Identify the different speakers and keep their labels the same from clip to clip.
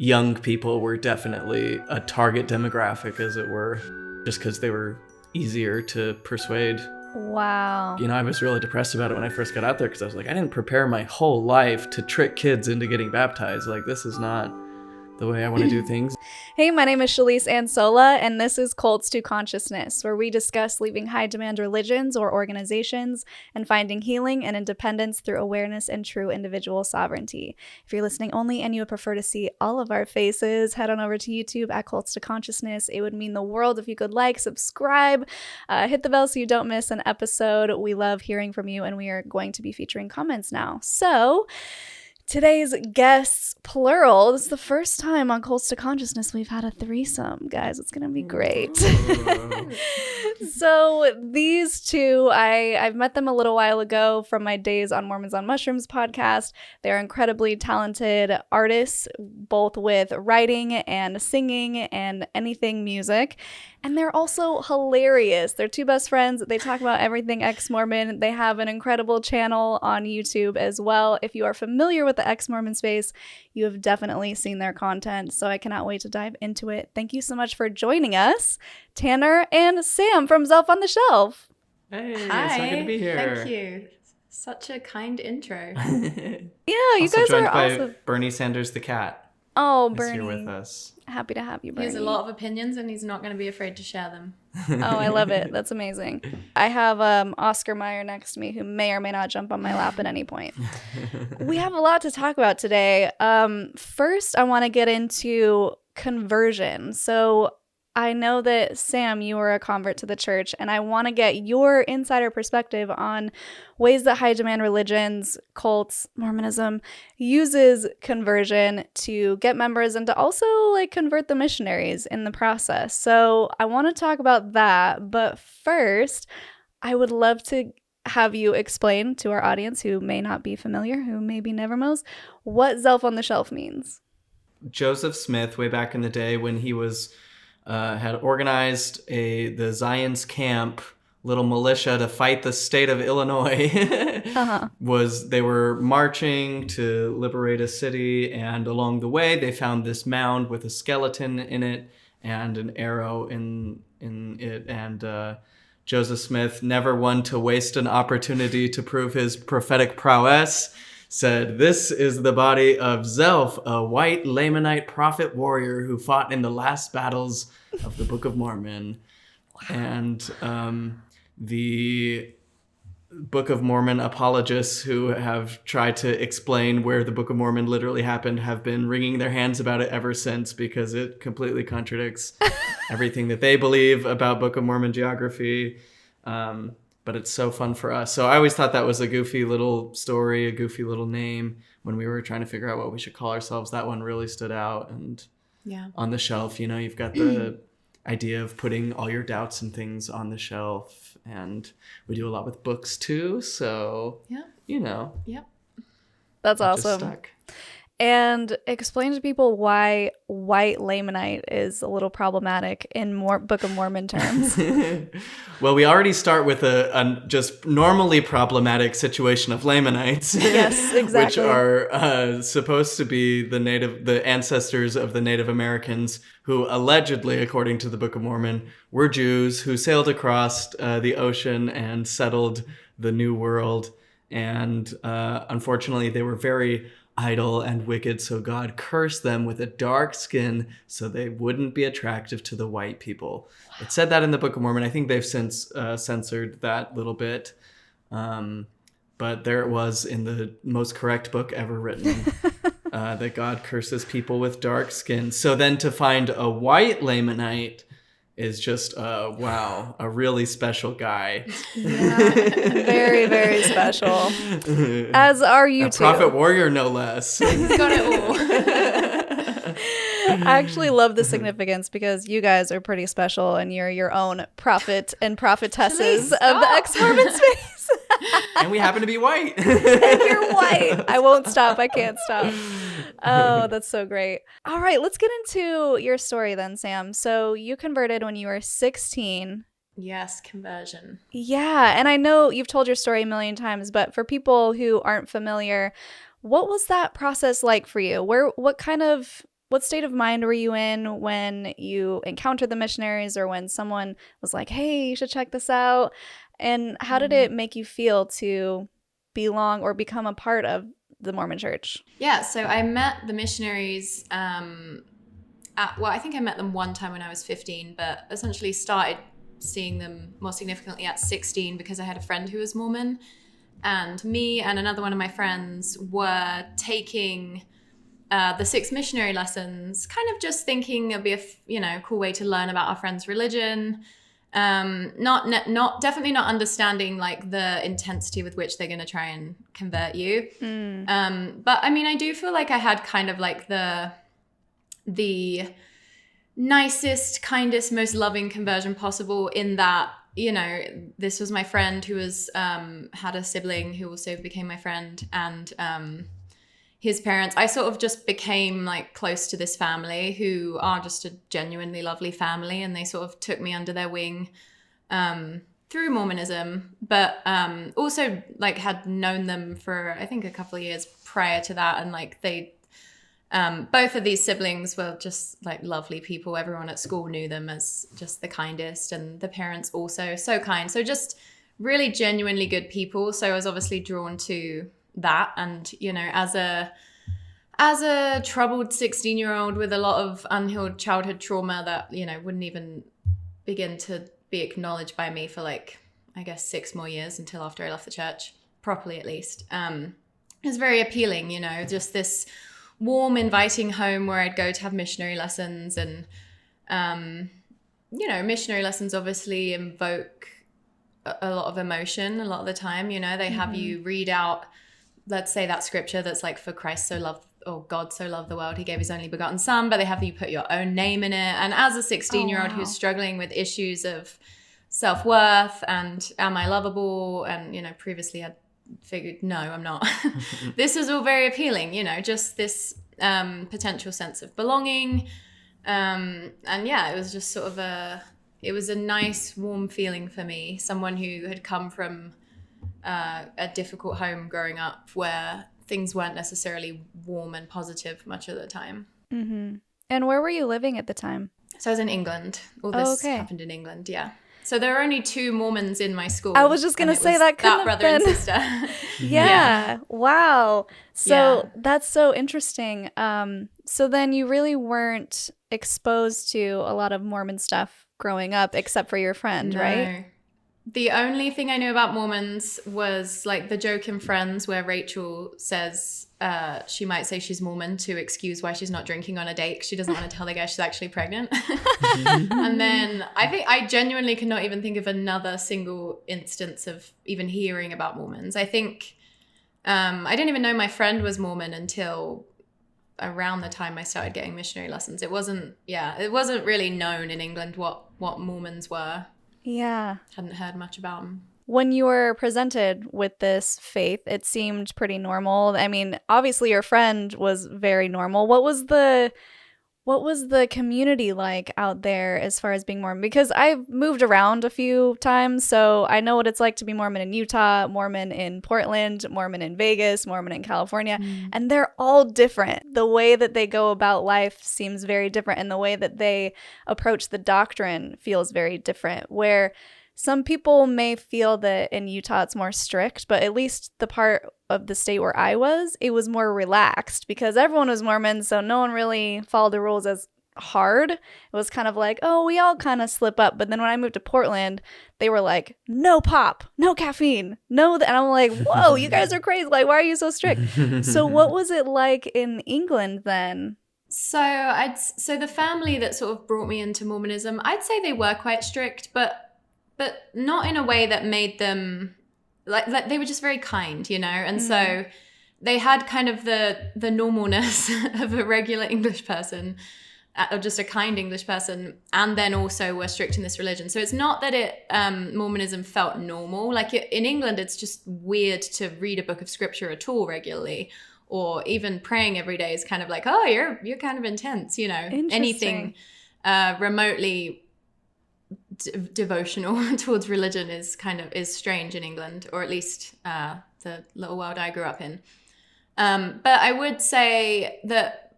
Speaker 1: young people were definitely a target demographic, as it were, just because they were easier to persuade.
Speaker 2: Wow.
Speaker 1: You know, I was really depressed about it when I first got out there because I was like, I didn't prepare my whole life to trick kids into getting baptized. Like, this is not the way I want to do things.
Speaker 2: Hey, my name is Shalise Ansola, and this is Cults to Consciousness, where we discuss leaving high-demand religions or organizations and finding healing and independence through awareness and true individual sovereignty. If you're listening only and you would prefer to see all of our faces, head on over to YouTube at Cults to Consciousness. It would mean the world if you could like, subscribe, hit the bell so you don't miss an episode. We love hearing from you, and we are going to be featuring comments now. So, today's guests, plural. This is the first time on Cults to Consciousness we've had a threesome, guys. It's going to be great. So these two, I've met them a little while ago from my Days on Mormons on Mushrooms podcast. They're incredibly talented artists, both with writing and singing and anything music. And they're also hilarious. They're two best friends. They talk about everything ex-Mormon. They have an incredible channel on YouTube as well. If you are familiar with the ex-Mormon space, you have definitely seen their content. So I cannot wait to dive into it. Thank you so much for joining us, Tanner and Sam from Zelf on the Shelf.
Speaker 1: Hey,
Speaker 3: Hi,
Speaker 1: it's so good to be here.
Speaker 3: Thank you. Such a kind intro.
Speaker 2: Yeah, you
Speaker 1: Also
Speaker 2: guys
Speaker 1: joined
Speaker 2: are
Speaker 1: by
Speaker 2: awesome.
Speaker 1: Bernie Sanders the cat.
Speaker 2: Oh,
Speaker 1: Is
Speaker 2: Bernie.
Speaker 1: here with us.
Speaker 2: Happy to have you, Bernie.
Speaker 3: He has a lot of opinions and he's not going to be afraid to share them.
Speaker 2: Oh, I love it. That's amazing. I have Oscar Meyer next to me who may or may not jump on my lap at any point. We have a lot to talk about today. First, I want to get into conversion. So I know that, Sam, you were a convert to the church, and I want to get your insider perspective on ways that high-demand religions, cults, Mormonism uses conversion to get members and to also, like, convert the missionaries in the process. So I want to talk about that, but first, I would love to have you explain to our audience who may not be familiar, who maybe never knows, what Zelf on the Shelf means.
Speaker 1: Joseph Smith, way back in the day when he was had organized the Zion's Camp little militia to fight the state of Illinois. They were marching to liberate a city, and along the way they found this mound with a skeleton in it and an arrow in it, and Joseph Smith, never one to waste an opportunity to prove his prophetic prowess, said, "This is the body of Zelf, a white Lamanite prophet warrior who fought in the last battles of the Book of Mormon." Wow. And the Book of Mormon apologists who have tried to explain where the Book of Mormon literally happened have been wringing their hands about it ever since, because it completely contradicts everything that they believe about Book of Mormon geography. But it's so fun for us. So I always thought that was a goofy little story, a goofy little name. When we were trying to figure out what we should call ourselves, that one really stood out. And
Speaker 3: Yeah.
Speaker 1: on the shelf, you know, you've got the idea of putting all your doubts and things on the shelf. And we do a lot with books too. So,
Speaker 3: Yeah.
Speaker 1: you know.
Speaker 3: Yep.
Speaker 2: That's
Speaker 1: that just
Speaker 2: awesome.
Speaker 1: stuck.
Speaker 2: And explain to people why white Lamanite is a little problematic in Book of Mormon terms.
Speaker 1: Well, we already start with a just normally problematic situation of Lamanites.
Speaker 2: Yes, exactly.
Speaker 1: Which are supposed to be the ancestors of the Native Americans who allegedly, according to the Book of Mormon, were Jews who sailed across the ocean and settled the New World. And unfortunately, they were very idle and wicked, so God cursed them with a dark skin so they wouldn't be attractive to the white people. Wow. It said that in the Book of Mormon. I think they've since censored that little bit. But there it was in the most correct book ever written, that God curses people with dark skin. So then to find a white Lamanite is just, wow, a really special guy.
Speaker 2: Yeah, very, very special. As are you two.
Speaker 1: A prophet warrior, no less.
Speaker 3: He's got it all.
Speaker 2: I actually love the significance because you guys are pretty special and you're your own prophet and prophetesses of the ex-Mormon space.
Speaker 1: And we happen to be white.
Speaker 2: And you're white. I won't stop. I can't stop. Oh, that's so great. All right, let's get into your story then, Sam. So you converted when you were 16.
Speaker 3: Yes, conversion.
Speaker 2: Yeah, and I know you've told your story a million times, but for people who aren't familiar, what was that process like for you? What kind of What state of mind were you in when you encountered the missionaries, or when someone was like, hey, you should check this out? And how did it make you feel to belong or become a part of the Mormon Church?
Speaker 3: Yeah, so I met the missionaries I think I met them one time when I was 15, but essentially started seeing them more significantly at 16 because I had a friend who was Mormon, and me and another one of my friends were taking the 6 missionary lessons, kind of just thinking it'd be a cool way to learn about our friend's religion. Not definitely not understanding like the intensity with which they're going to try and convert you. But I mean, I do feel like I had kind of like the nicest, kindest, most loving conversion possible, in that, this was my friend who was had a sibling who also became my friend, and his parents. I sort of just became like close to this family who are just a genuinely lovely family, and they sort of took me under their wing through Mormonism, but also like had known them for I think a couple of years prior to that, and like they both of these siblings were just like lovely people. Everyone at school knew them as just the kindest, and the parents also so kind. So just really genuinely good people. So I was obviously drawn to that. And, as a troubled 16-year-old with a lot of unhealed childhood trauma that, wouldn't even begin to be acknowledged by me for like, I guess 6 more years until after I left the church, properly at least. It was very appealing, just this warm, inviting home where I'd go to have missionary lessons. And, missionary lessons obviously invoke a lot of emotion a lot of the time. They have you read out, let's say, that scripture that's like, for Christ so loved, or God so loved the world, he gave his only begotten son, but they have you put your own name in it. And as a 16-year-old who's struggling with issues of self-worth and am I lovable, and, previously I'd figured, no, I'm not. This is all very appealing, just this potential sense of belonging. And yeah, it was just sort of it was a nice, warm feeling for me, someone who had come from a difficult home growing up where things weren't necessarily warm and positive much of the time.
Speaker 2: Mm-hmm. And where were you living at the time?
Speaker 3: So I was in England. All this happened in England, yeah. So there are only 2 Mormons in my school.
Speaker 2: I was just going to say that couldn't have
Speaker 3: brother
Speaker 2: been.
Speaker 3: and sister.
Speaker 2: Yeah. Wow. So that's so interesting. So then you really weren't exposed to a lot of Mormon stuff growing up, except for your friend, right?
Speaker 3: The only thing I knew about Mormons was like the joke in Friends where Rachel says she might say she's Mormon to excuse why she's not drinking on a date because she doesn't want to tell the guy she's actually pregnant. And then I think I genuinely cannot even think of another single instance of even hearing about Mormons. I think I didn't even know my friend was Mormon until around the time I started getting missionary lessons. It wasn't really known in England what Mormons were.
Speaker 2: Yeah.
Speaker 3: Hadn't heard much about them.
Speaker 2: When you were presented with this faith, it seemed pretty normal. I mean, obviously your friend was very normal. What was the community like out there as far as being Mormon? Because I've moved around a few times, so I know what it's like to be Mormon in Utah, Mormon in Portland, Mormon in Vegas, Mormon in California, and they're all different. The way that they go about life seems very different, and the way that they approach the doctrine feels very different, where some people may feel that in Utah it's more strict, but at least the part of the state where I was, it was more relaxed because everyone was Mormon, so no one really followed the rules as hard. It was kind of like, oh, we all kind of slip up. But then when I moved to Portland, they were like, no pop, no caffeine, no. And I'm like, whoa, you guys are crazy. Like, why are you so strict? So what was it like in England then?
Speaker 3: So the family that sort of brought me into Mormonism, I'd say they were quite strict, but not in a way that made them like they were just very kind, and so they had kind of the normalness of a regular English person, or just a kind English person, and then also were strict in this religion. So it's not that Mormonism felt normal. Like in England, it's just weird to read a book of scripture at all regularly, or even praying every day is kind of like, oh, you're kind of intense, anything remotely devotional towards religion is strange in England, or at least the little world I grew up in. But I would say that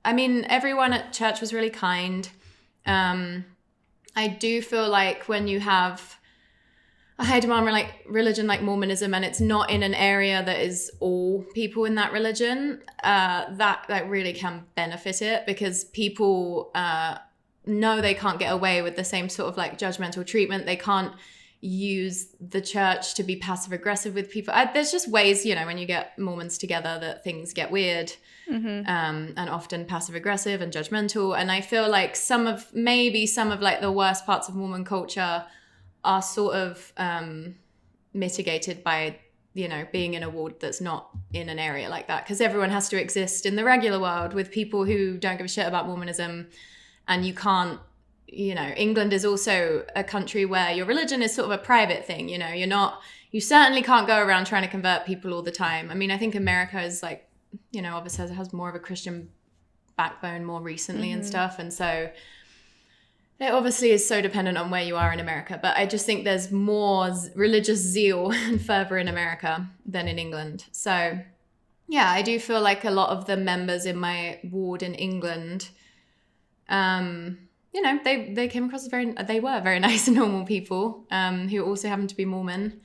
Speaker 3: I mean, everyone at church was really kind. I do feel like when you have a high demand like religion like Mormonism, and it's not in an area that is all people in that religion, that really can benefit it, because people know they can't get away with the same sort of like judgmental treatment. They can't use the church to be passive aggressive with people. There's just ways, you know, when you get Mormons together, that things get weird, and often passive aggressive and judgmental. And I feel like some of like the worst parts of Mormon culture are sort of mitigated by, you know, being in a ward that's not in an area like that, because everyone has to exist in the regular world with people who don't give a shit about Mormonism. And you can't, you know, England is also a country where your religion is sort of a private thing. You know, you certainly can't go around trying to convert people all the time. I mean, I think America is like, you know, obviously has more of a Christian backbone more recently and stuff. And so it obviously is so dependent on where you are in America. But I just think there's more religious zeal and fervor in America than in England. So yeah, I do feel like a lot of the members in my ward in England, you know, they came across as they were very nice and normal people, who also happened to be Mormon.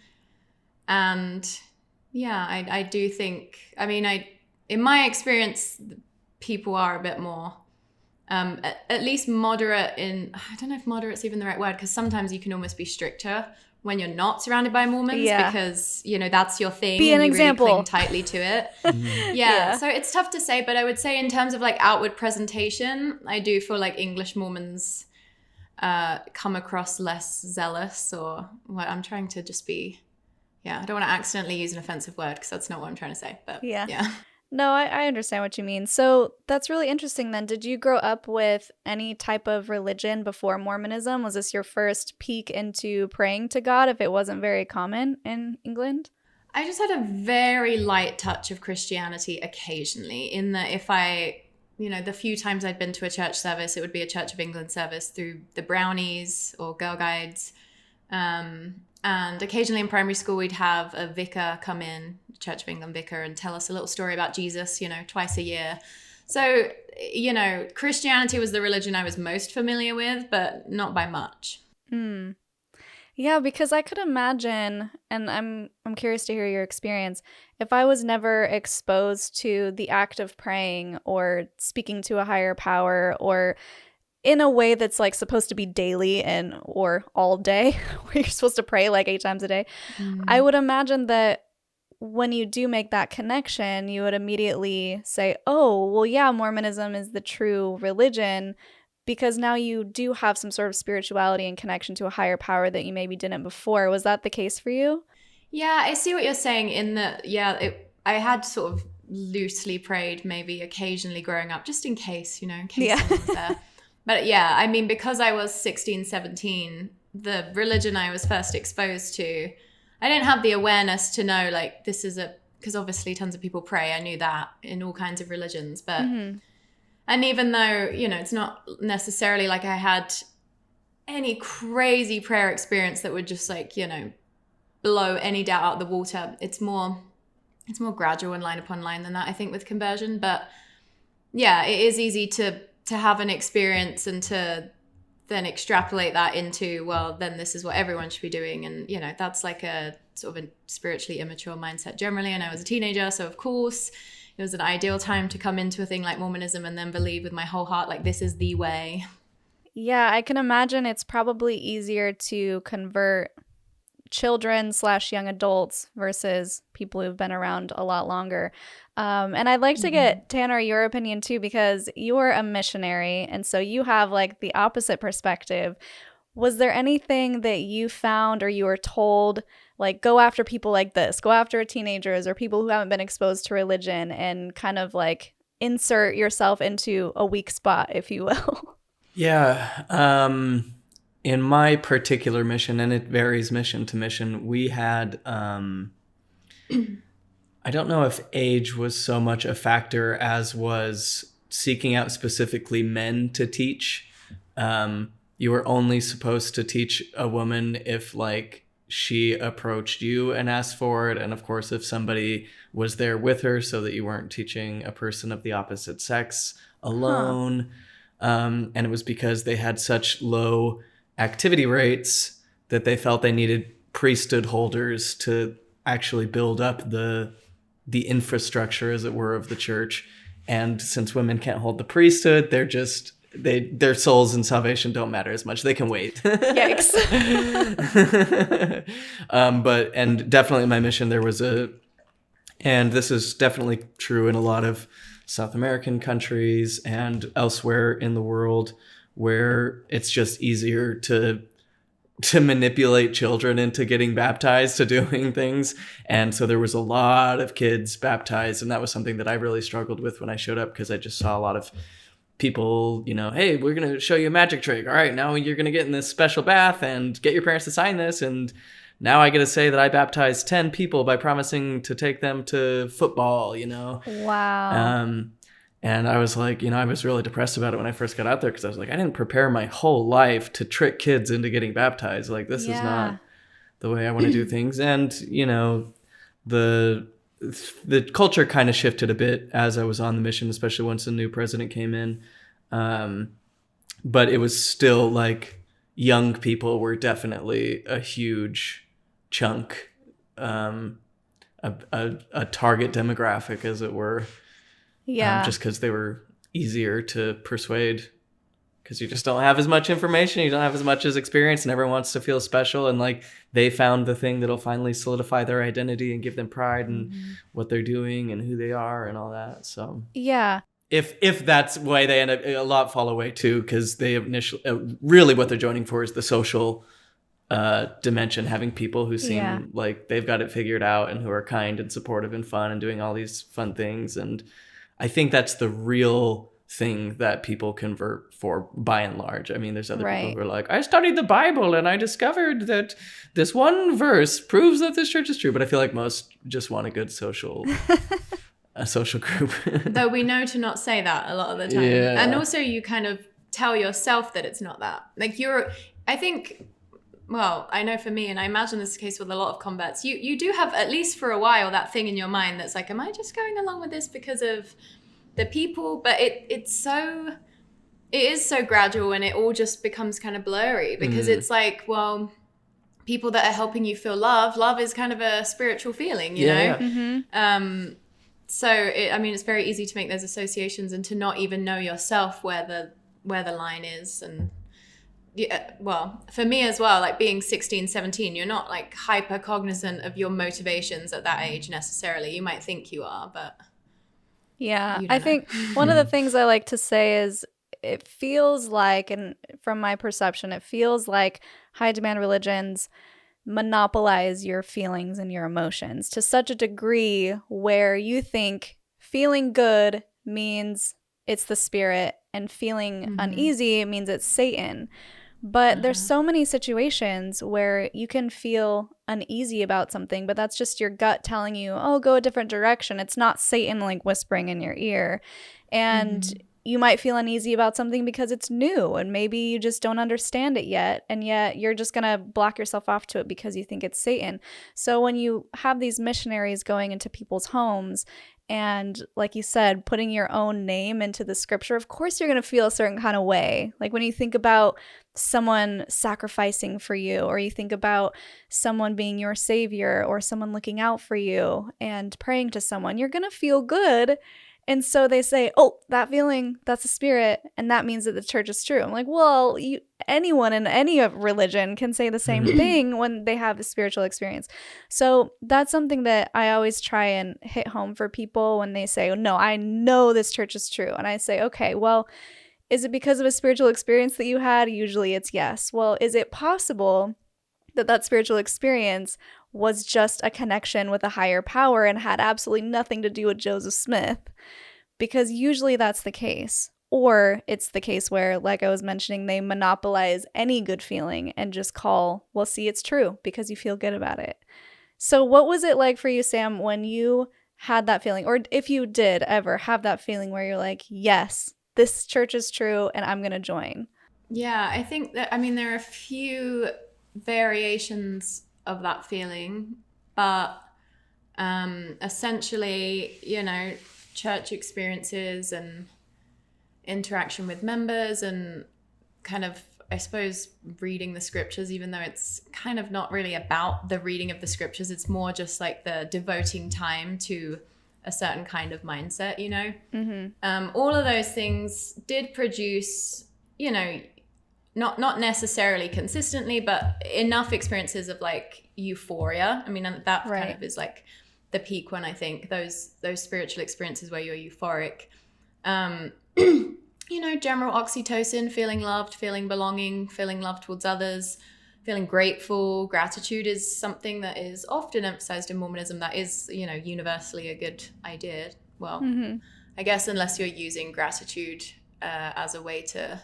Speaker 3: And yeah, I do think, I mean, in my experience, people are a bit more, at least moderate in, I don't know if moderate's even the right word, because sometimes you can almost be stricter when you're not surrounded by Mormons, because, you know, that's your thing.
Speaker 2: Be an example.
Speaker 3: Really cling tightly to it. Yeah. So it's tough to say, but I would say in terms of like outward presentation, I do feel like English Mormons come across less zealous, or what I'm trying to just be, I don't want to accidentally use an offensive word, because that's not what I'm trying to say, but yeah.
Speaker 2: No, I understand what you mean. So that's really interesting then. Did you grow up with any type of religion before Mormonism? Was this your first peek into praying to God, if it wasn't very common in England?
Speaker 3: I just had a very light touch of Christianity occasionally, in that if I, you know, the few times I'd been to a church service, it would be a Church of England service through the Brownies or Girl Guides. And occasionally in primary school, we'd have a vicar come in, Church of England vicar, and tell us a little story about Jesus, you know, twice a year. So, you know, Christianity was the religion I was most familiar with, but not by much.
Speaker 2: Yeah, because I could imagine, and I'm curious to hear your experience, if I was never exposed to the act of praying or speaking to a higher power, or in a way that's like supposed to be daily or all day, where you're supposed to pray like 8 times a day, I would imagine that when you do make that connection, you would immediately say, oh, well, yeah, Mormonism is the true religion, because now you do have some sort of spirituality and connection to a higher power that you maybe didn't before. Was that the case for you?
Speaker 3: Yeah, I see what you're saying in that, I had sort of loosely prayed maybe occasionally growing up, just in case, you know, in case someone was there. But yeah, I mean, because I was 16, 17, the religion I was first exposed to, I didn't have the awareness to know, like, this is because obviously tons of people pray. I knew that in all kinds of religions. But, and even though, you know, it's not necessarily like I had any crazy prayer experience that would just like, you know, blow any doubt out of the water. It's more gradual and line upon line than that, I think, with conversion. But yeah, it is easy to have an experience and to then extrapolate that into, well, then this is what everyone should be doing. And, you know, that's like a sort of a spiritually immature mindset generally. And I was a teenager, so of course it was an ideal time to come into a thing like Mormonism and then believe with my whole heart, like, this is the way.
Speaker 2: Yeah, I can imagine it's probably easier to convert children/young adults versus people who've been around a lot longer. And I'd like to get, Tanner, your opinion too, because you're a missionary, and so you have like the opposite perspective. Was there anything that you found or you were told, like, go after people like this, go after teenagers or people who haven't been exposed to religion, and kind of like insert yourself into a weak spot, if you will?
Speaker 1: Yeah. In my particular mission, and it varies mission to mission, we had, I don't know if age was so much a factor as was seeking out specifically men to teach. You were only supposed to teach a woman if like she approached you and asked for it. And of course, if somebody was there with her, so that you weren't teaching a person of the opposite sex. alone. And it was because they had such low activity rates that they felt they needed priesthood holders to actually build up the infrastructure, as it were, of the church. And since women can't hold the priesthood, they're just their souls and salvation don't matter as much. They can wait.
Speaker 2: Yikes.
Speaker 1: But definitely in my mission there was and this is definitely true in a lot of South American countries and elsewhere in the world, where it's just easier to manipulate children into getting baptized, to doing things. And so there was a lot of kids baptized, and that was something that I really struggled with when I showed up, because I just saw a lot of people, hey, we're going to show you a magic trick. All right, now you're going to get in this special bath and get your parents to sign this. And now I get to say that I baptized 10 people by promising to take them to football,
Speaker 2: Wow.
Speaker 1: And I was like, I was really depressed about it when I first got out there, because I was like, I didn't prepare my whole life to trick kids into getting baptized. Like, this is not the way I want to do things. And, the culture kind of shifted a bit as I was on the mission, especially once the new president came in. But it was still like young people were definitely a huge chunk, a target demographic, as it were.
Speaker 2: Yeah.
Speaker 1: Just because they were easier to persuade, because you just don't have as much information, you don't have as much as experience, and everyone wants to feel special, and like they found the thing that'll finally solidify their identity and give them pride in what they're doing and who they are and all that. So
Speaker 2: yeah.
Speaker 1: If that's why they end up, a lot fall away too, because they initially really what they're joining for is the social dimension, having people who seem like they've got it figured out and who are kind and supportive and fun and doing all these fun things. And I think that's the real thing that people convert for, by and large. I mean, there's other people who are like, I studied the Bible and I discovered that this one verse proves that this church is true. But I feel like most just want a good social group.
Speaker 3: Though we know to not say that a lot of the time.
Speaker 1: Yeah.
Speaker 3: And also you kind of tell yourself that it's not that. Like I think, well, I know for me, and I imagine this is the case with a lot of converts, you do have, at least for a while, that thing in your mind that's like, am I just going along with this because of the people? But it is so gradual, and it all just becomes kind of blurry, because it's like, well, people that are helping you feel love is kind of a spiritual feeling, you know?
Speaker 1: Yeah.
Speaker 2: Mm-hmm.
Speaker 3: So it's very easy to make those associations and to not even know yourself where the line is. And well, for me as well, like being 16, 17, you're not like hyper cognizant of your motivations at that age necessarily. You might think you are, but
Speaker 2: yeah, I think one of the things I like to say is, it feels like, and from my perception, it feels like high demand religions monopolize your feelings and your emotions to such a degree where you think feeling good means it's the spirit and feeling uneasy means it's Satan. But there's so many situations where you can feel uneasy about something, but that's just your gut telling you, oh, go a different direction. It's not Satan like whispering in your ear. And you might feel uneasy about something because it's new and maybe you just don't understand it yet. And yet you're just going to block yourself off to it because you think it's Satan. So when you have these missionaries going into people's homes and, like you said, putting your own name into the scripture, of course you're going to feel a certain kind of way. Like when you think about someone sacrificing for you, or you think about someone being your savior, or someone looking out for you and praying to someone, you're going to feel good. And so they say, oh, that feeling, that's a spirit, and that means that the church is true. I'm like, well, anyone in any religion can say the same thing when they have a spiritual experience. So that's something that I always try and hit home for people when they say, oh, no, I know this church is true. And I say, okay, well, is it because of a spiritual experience that you had? Usually it's yes. Well, is it possible that that spiritual experience was just a connection with a higher power and had absolutely nothing to do with Joseph Smith? Because usually that's the case. Or it's the case where, like I was mentioning, they monopolize any good feeling and just call, well, see, it's true because you feel good about it. So what was it like for you, Sam, when you had that feeling, or if you did ever have that feeling where you're like, yes, this church is true and I'm going to join?
Speaker 3: Yeah, I think that, there are a few variations of that feeling, but essentially, church experiences and interaction with members and kind of, I suppose, reading the scriptures, even though it's kind of not really about the reading of the scriptures. It's more just like the devoting time to a certain kind of mindset, you know? All of those things did produce, you know, not necessarily consistently, but enough experiences of like euphoria. I mean, that kind of is like the peak when I think those spiritual experiences where you're euphoric. You know, general oxytocin, feeling loved, feeling belonging, feeling love towards others, feeling grateful. Gratitude is something that is often emphasized in Mormonism. That is, you know, universally a good idea. Well, I guess unless you're using gratitude as a way to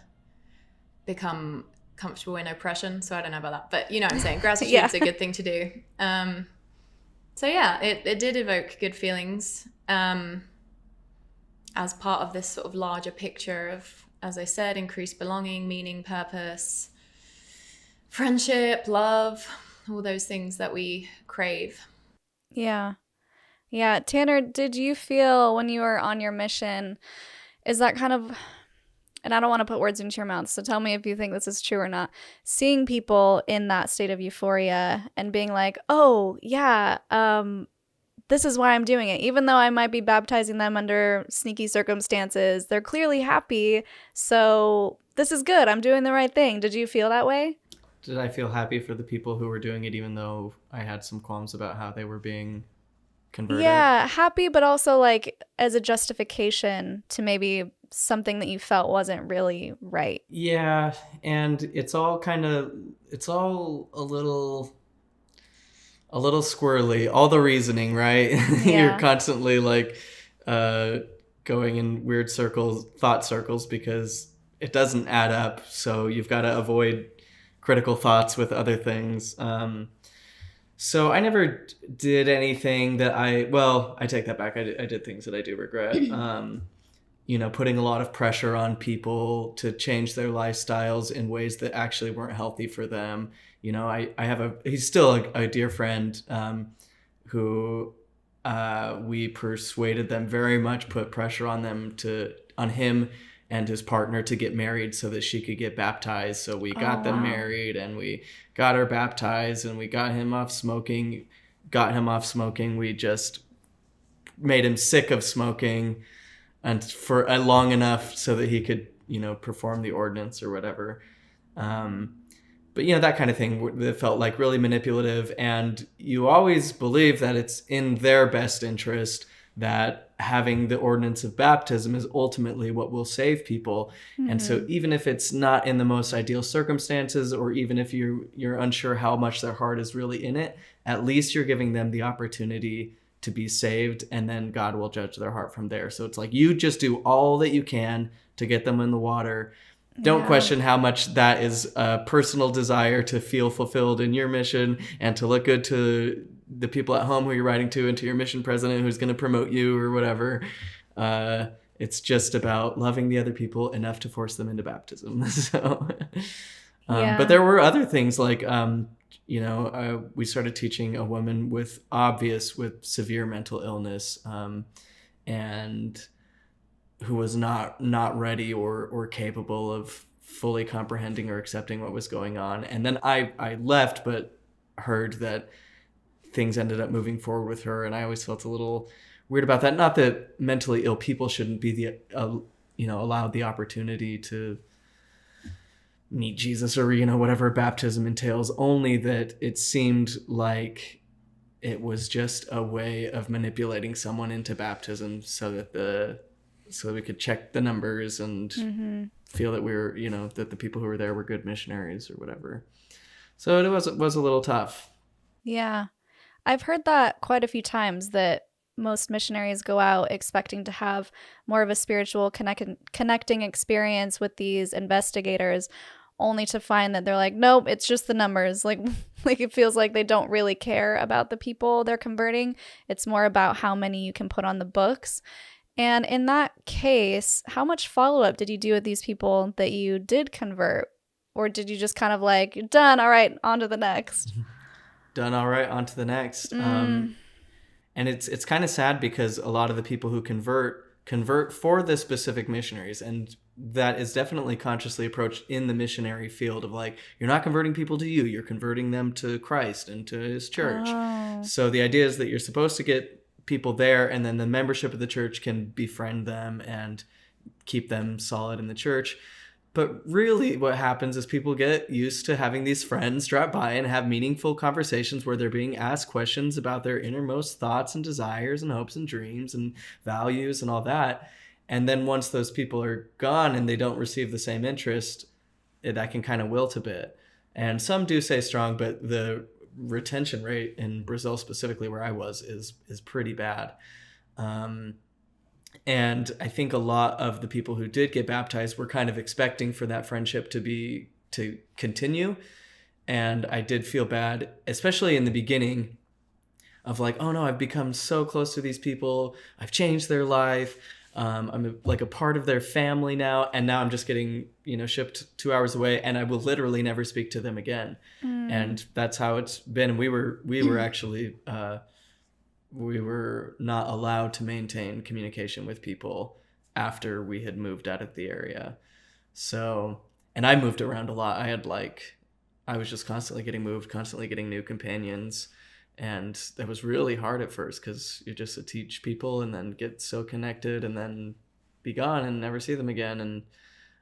Speaker 3: become comfortable in oppression. So I don't know about that. But you know what I'm saying? Gratitude is a good thing to do. So yeah, it did evoke good feelings. As part of this sort of larger picture of, as I said, increased belonging, meaning, purpose, friendship, love, all those things that we crave.
Speaker 2: Yeah. Yeah. Tanner, did you feel when you were on your mission, is that kind of, and I don't want to put words into your mouth, so tell me if you think this is true or not, seeing people in that state of euphoria and being like, oh, yeah, this is why I'm doing it. Even though I might be baptizing them under sneaky circumstances, they're clearly happy. So this is good. I'm doing the right thing. Did you feel that way?
Speaker 1: Did I feel happy for the people who were doing it, even though I had some qualms about how they were being converted?
Speaker 2: Yeah, happy, but also like as a justification to maybe something that you felt wasn't really right.
Speaker 1: Yeah, and it's all a little squirrely, all the reasoning, right?
Speaker 2: Yeah.
Speaker 1: You're constantly like going in weird thought circles, because it doesn't add up. So you've got to avoid critical thoughts with other things. So I never did anything that I take that back. I did things that I do regret. You know, putting a lot of pressure on people to change their lifestyles in ways that actually weren't healthy for them. You know, he's still a dear friend who we persuaded them very much, put pressure on him and his partner to get married so that she could get baptized. So we got them married, and we got her baptized, and we got him off smoking. We just made him sick of smoking, and for long enough so that he could, you know, perform the ordinance or whatever. But, you know, that kind of thing that felt like really manipulative. And you always believe that it's in their best interest, that having the ordinance of baptism is ultimately what will save people. And so even if it's not in the most ideal circumstances, or even if you're unsure how much their heart is really in it, at least you're giving them the opportunity to be saved, and then God will judge their heart from there. So it's like, you just do all that you can to get them in the water. Don't question how much that is a personal desire to feel fulfilled in your mission and to look good to the people at home who you're writing to, and to your mission president who's going to promote you or whatever. It's just about loving the other people enough to force them into baptism. So, but there were other things like, you know, we started teaching a woman with severe mental illness, and who was not ready or capable of fully comprehending or accepting what was going on. And then I left, but heard that things ended up moving forward with her, and I always felt a little weird about that. Not that mentally ill people shouldn't be allowed the opportunity to meet Jesus, or, you know, whatever baptism entails, only that it seemed like it was just a way of manipulating someone into baptism so we could check the numbers and feel that that the people who were there were good missionaries or whatever. So it was a little tough.
Speaker 2: Yeah. I've heard that quite a few times, that most missionaries go out expecting to have more of a spiritual connecting experience with these investigators, only to find that they're like, nope, it's just the numbers. Like it feels like they don't really care about the people they're converting. It's more about how many you can put on the books. And in that case, how much follow-up did you do with these people that you did convert? Or did you just kind of like, you're done, all right, on to the next?
Speaker 1: Done, all right, on to the next. And it's kind of sad, because a lot of the people who convert for the specific missionaries. And that is definitely consciously approached in the missionary field of like, you're not converting people to you, you're converting them to Christ and to his church.
Speaker 2: Oh.
Speaker 1: So the idea is that you're supposed to get people there, and then the membership of the church can befriend them and keep them solid in the church. But really what happens is people get used to having these friends drop by and have meaningful conversations where they're being asked questions about their innermost thoughts and desires and hopes and dreams and values and all that. And then once those people are gone and they don't receive the same interest, that can kind of wilt a bit. And some do stay strong, but the retention rate in Brazil specifically, where I was, is pretty bad. And I think a lot of the people who did get baptized were kind of expecting for that friendship to continue. And I did feel bad, especially in the beginning, of like, oh no, I've become so close to these people. I've changed their life. I'm like a part of their family now. And now I'm just getting, shipped 2 hours away, and I will literally never speak to them again. And that's how it's been. And we were actually, we were not allowed to maintain communication with people after we had moved out of the area. So, and I moved around a lot. I was just constantly getting moved, constantly getting new companions. And that was really hard at first, because you're just to teach people and then get so connected and then be gone and never see them again. And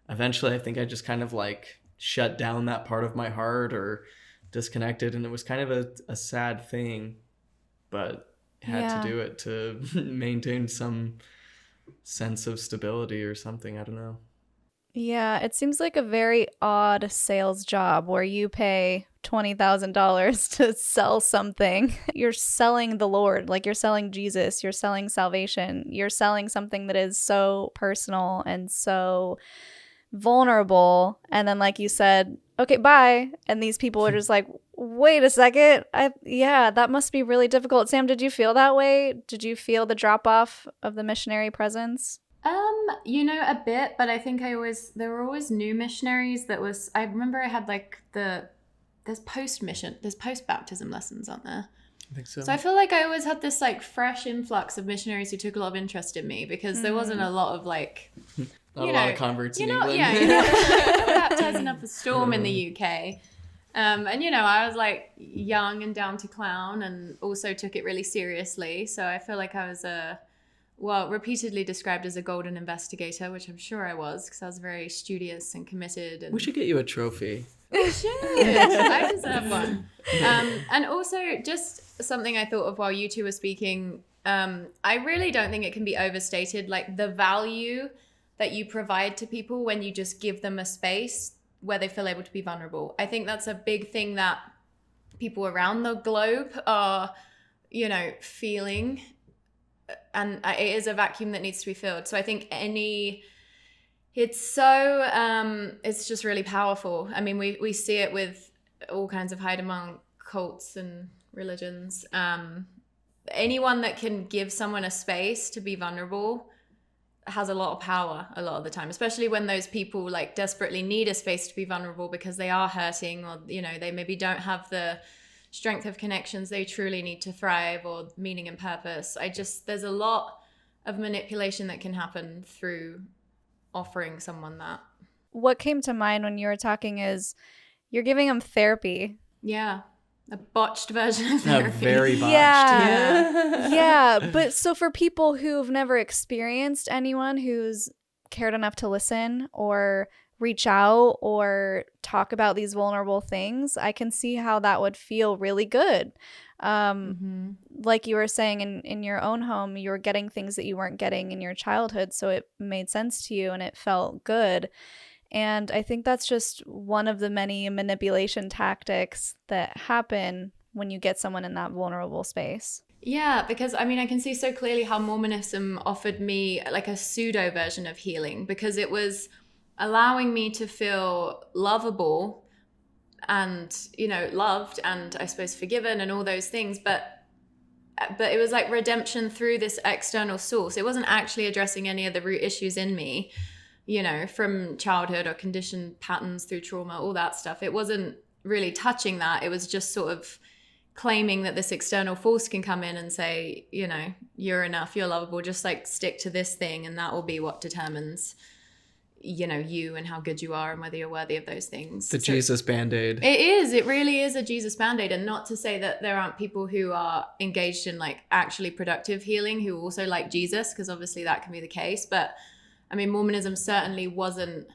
Speaker 1: eventually I think I just kind of like shut down that part of my heart or disconnected. And it was kind of a sad thing, but had to do it to maintain some sense of stability or something. I don't know.
Speaker 2: Yeah, it seems like a very odd sales job where you pay $20,000 to sell something. You're selling the Lord, like you're selling Jesus, you're selling salvation, you're selling something that is so personal and so vulnerable. And then, like you said, okay, bye. And these people are just like, wait a second. That must be really difficult. Sam, did you feel that way? Did you feel the drop off of the missionary presence?
Speaker 3: A bit, but I think there were always new missionaries I remember I had like there's post-baptism lessons, aren't there?
Speaker 1: I think so.
Speaker 3: So I feel like I always had this like fresh influx of missionaries who took a lot of interest in me, because there wasn't a lot of like,
Speaker 1: a lot of converts in England.
Speaker 3: Baptizing up a storm in the UK. And I was like young and down to clown, and also took it really seriously. So I feel like I was repeatedly described as a golden investigator, which I'm sure I was, because I was very studious and committed. And
Speaker 1: we should get you a trophy.
Speaker 3: We should. I deserve one. And also, just something I thought of while you two were speaking, I really don't think it can be overstated, like the value that you provide to people when you just give them a space where they feel able to be vulnerable. I think that's a big thing that people around the globe are, feeling. And it is a vacuum that needs to be filled. So I think it's just really powerful. I mean, we see it with all kinds of Heidemann cults and religions. Anyone that can give someone a space to be vulnerable has a lot of power a lot of the time, especially when those people like desperately need a space to be vulnerable because they are hurting, or, they maybe don't have the strength of connections they truly need to thrive, or meaning and purpose. There's a lot of manipulation that can happen through offering someone that.
Speaker 2: What came to mind when you were talking is you're giving them therapy.
Speaker 3: Yeah. A botched version of therapy.
Speaker 1: Very botched.
Speaker 2: Yeah. But so for people who've never experienced anyone who's cared enough to listen or reach out or talk about these vulnerable things, I can see how that would feel really good. Like you were saying, in your own home, you were getting things that you weren't getting in your childhood, so it made sense to you and it felt good. And I think that's just one of the many manipulation tactics that happen when you get someone in that vulnerable space.
Speaker 3: Yeah, because I can see so clearly how Mormonism offered me like a pseudo version of healing, because it was allowing me to feel lovable and, loved and I suppose forgiven and all those things. But it was like redemption through this external source. It wasn't actually addressing any of the root issues in me, from childhood or conditioned patterns through trauma, all that stuff. It wasn't really touching that. It was just sort of claiming that this external force can come in and say, you're enough, you're lovable, just like stick to this thing and that will be what determines, you and how good you are and whether you're worthy of those things.
Speaker 1: The Jesus Band-Aid.
Speaker 3: It really is a Jesus Band-Aid. And not to say that there aren't people who are engaged in like actually productive healing who also like Jesus, because obviously that can be the case. But I mean, Mormonism certainly wasn't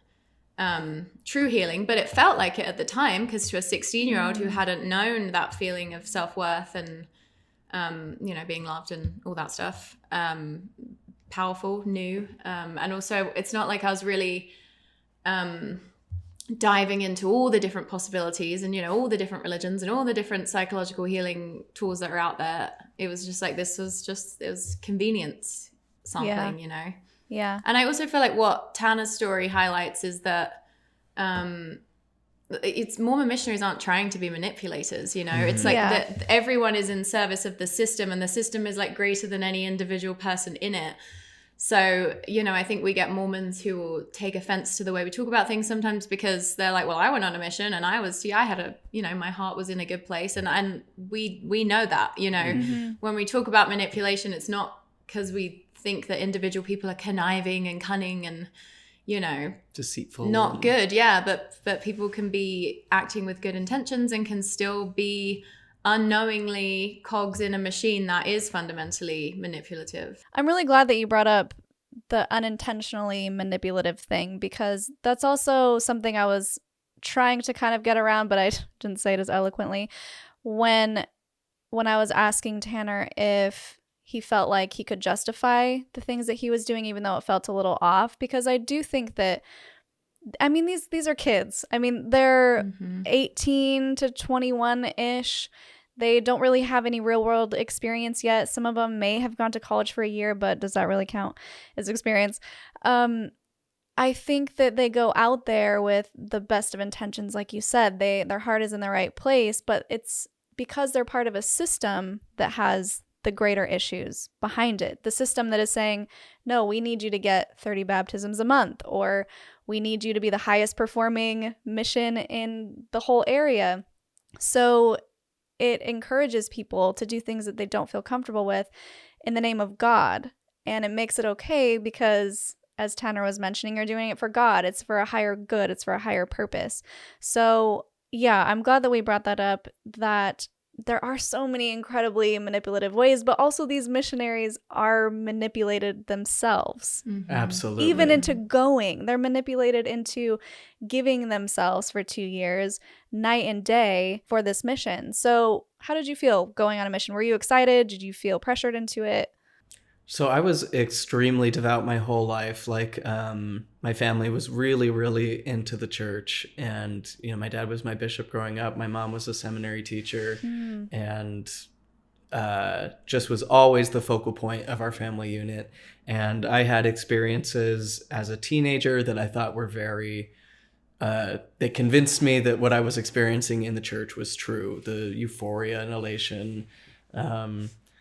Speaker 3: true healing, but it felt like it at the time, because to a 16-year-old who hadn't known that feeling of self-worth and being loved and all that stuff, powerful, new, and also it's not like I was really diving into all the different possibilities and all the different religions and all the different psychological healing tools that are out there. It was just like, it was convenience sampling.
Speaker 2: Yeah.
Speaker 3: And I also feel like what Tanner's story highlights is that it's Mormon missionaries aren't trying to be manipulators, It's like that everyone is in service of the system, and the system is like greater than any individual person in it. So, I think we get Mormons who will take offense to the way we talk about things sometimes, because they're like, well, I went on a mission and I had my heart was in a good place. And we know that, when we talk about manipulation, it's not because we think that individual people are conniving and cunning and,
Speaker 1: deceitful,
Speaker 3: not good. Yeah. But people can be acting with good intentions and can still be unknowingly cogs in a machine that is fundamentally manipulative.
Speaker 2: I'm really glad that you brought up the unintentionally manipulative thing, because that's also something I was trying to kind of get around, but I didn't say it as eloquently when I was asking Tanner if he felt like he could justify the things that he was doing, even though it felt a little off, because I do think that, I mean, these are kids. I mean, they're 18 to 21-ish. They don't really have any real world experience yet. Some of them may have gone to college for a year, but does that really count as experience? I think that they go out there with the best of intentions, like you said. Their heart is in the right place, but it's because they're part of a system that has the greater issues behind it. The system that is saying, no, we need you to get 30 baptisms a month, or we need you to be the highest performing mission in the whole area. So it encourages people to do things that they don't feel comfortable with in the name of God. And it makes it okay because, as Tanner was mentioning, you're doing it for God. It's for a higher good. It's for a higher purpose. So yeah, I'm glad that we brought that up, that there are so many incredibly manipulative ways, but also these missionaries are manipulated themselves.
Speaker 1: Absolutely.
Speaker 2: Even into going. They're manipulated into giving themselves for 2 years, night and day, for this mission. So how did you feel going on a mission? Were you excited? Did you feel pressured into it?
Speaker 1: So I was extremely devout my whole life. Like, my family was really, really into the church. And, my dad was my bishop growing up. My mom was a seminary teacher and just was always the focal point of our family unit. And I had experiences as a teenager that I thought were very, they convinced me that what I was experiencing in the church was true. The euphoria and elation,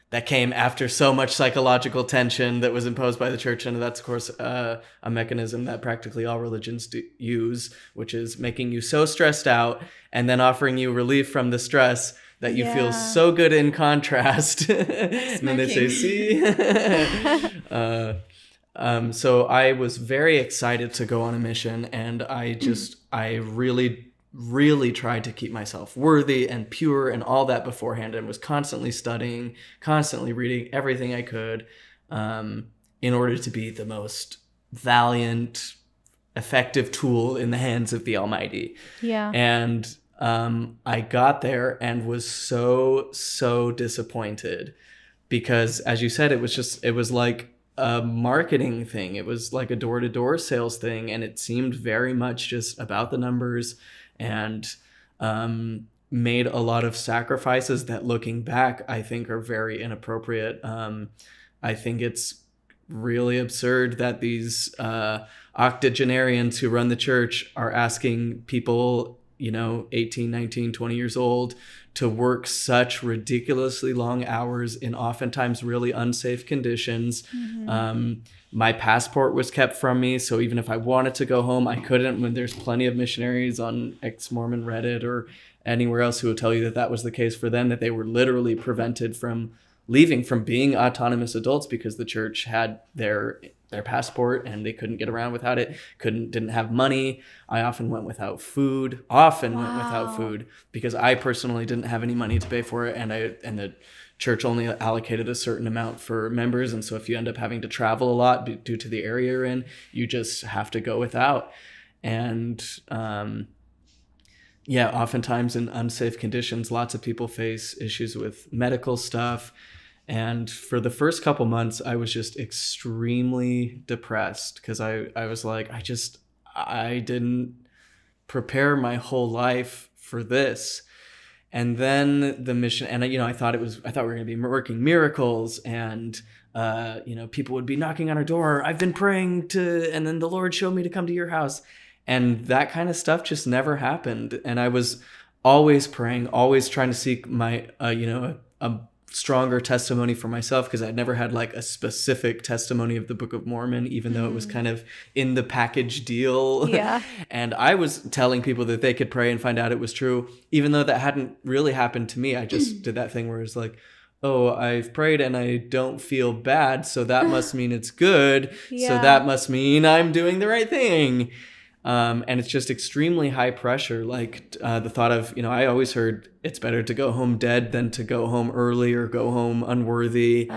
Speaker 1: that came after so much psychological tension that was imposed by the church. And that's, of course, a mechanism that practically all religions use, which is making you so stressed out and then offering you relief from the stress that you feel so good in contrast. And then they say, see? So I was very excited to go on a mission, and I really tried to keep myself worthy and pure and all that beforehand, and was constantly studying, constantly reading everything I could, in order to be the most valiant, effective tool in the hands of the Almighty.
Speaker 2: Yeah.
Speaker 1: And I got there and was so disappointed, because, as you said, it was like a marketing thing. It was like a door-to-door sales thing, and it seemed very much just about the numbers, and made a lot of sacrifices that, looking back, I think are very inappropriate. I think it's really absurd that these octogenarians who run the church are asking people, 18, 19, 20 years old to work such ridiculously long hours in oftentimes really unsafe conditions. My passport was kept from me, so even if I wanted to go home, I couldn't, when there's plenty of missionaries on ex-Mormon Reddit or anywhere else who will tell you that was the case for them, that they were literally prevented from leaving, from being autonomous adults, because the church had their their passport and they couldn't get around without it, didn't have money. I often went without food, because I personally didn't have any money to pay for it, and the church only allocated a certain amount for members, and so if you end up having to travel a lot due to the area you're in, you just have to go without. And oftentimes in unsafe conditions, lots of people face issues with medical stuff. And for the first couple months, I was just extremely depressed because I was like, I didn't prepare my whole life for this. And then the mission, and I thought we were going to be working miracles, and people would be knocking on our door. I've been praying and then the Lord showed me to come to your house, and that kind of stuff just never happened. And I was always praying, always trying to seek my a stronger testimony for myself, because I'd never had like a specific testimony of the Book of Mormon, even though it was kind of in the package deal.
Speaker 2: Yeah.
Speaker 1: And I was telling people that they could pray and find out it was true, even though that hadn't really happened to me. I just did that thing where it's like, oh, I've prayed and I don't feel bad, so that must mean it's good.
Speaker 2: Yeah.
Speaker 1: So that must mean I'm doing the right thing. And it's just extremely high pressure. Like the thought of, I always heard it's better to go home dead than to go home early or go home unworthy.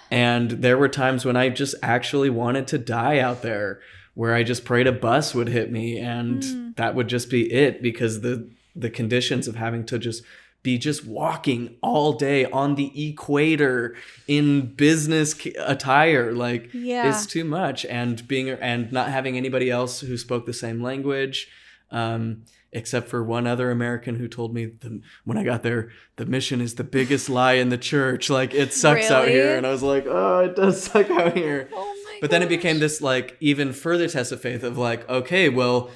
Speaker 1: And there were times when I just actually wanted to die out there, where I just prayed a bus would hit me, and that would just be it, because the conditions of having to just be walking all day on the equator in business attire, is too much. And not having anybody else who spoke the same language, except for one other American who told me when I got there, the mission is the biggest lie in the church. Like, it sucks out here. And I was like, oh, it does suck out here.
Speaker 2: Oh my
Speaker 1: But then it became this even further test of faith of okay, well,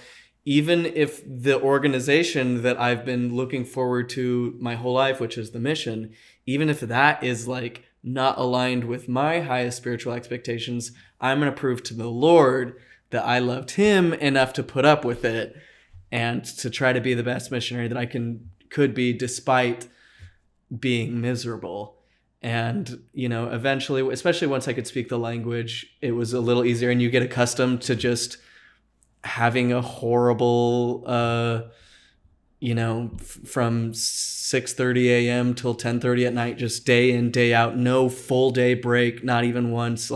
Speaker 1: even if the organization that I've been looking forward to my whole life, which is the mission, even if that is not aligned with my highest spiritual expectations, I'm going to prove to the Lord that I loved him enough to put up with it and to try to be the best missionary that I could be, despite being miserable. And, eventually, especially once I could speak the language, it was a little easier, and you get accustomed to just having a horrible, from 6:30 a.m. till 10:30 at night, just day in, day out, no full day break, not even once.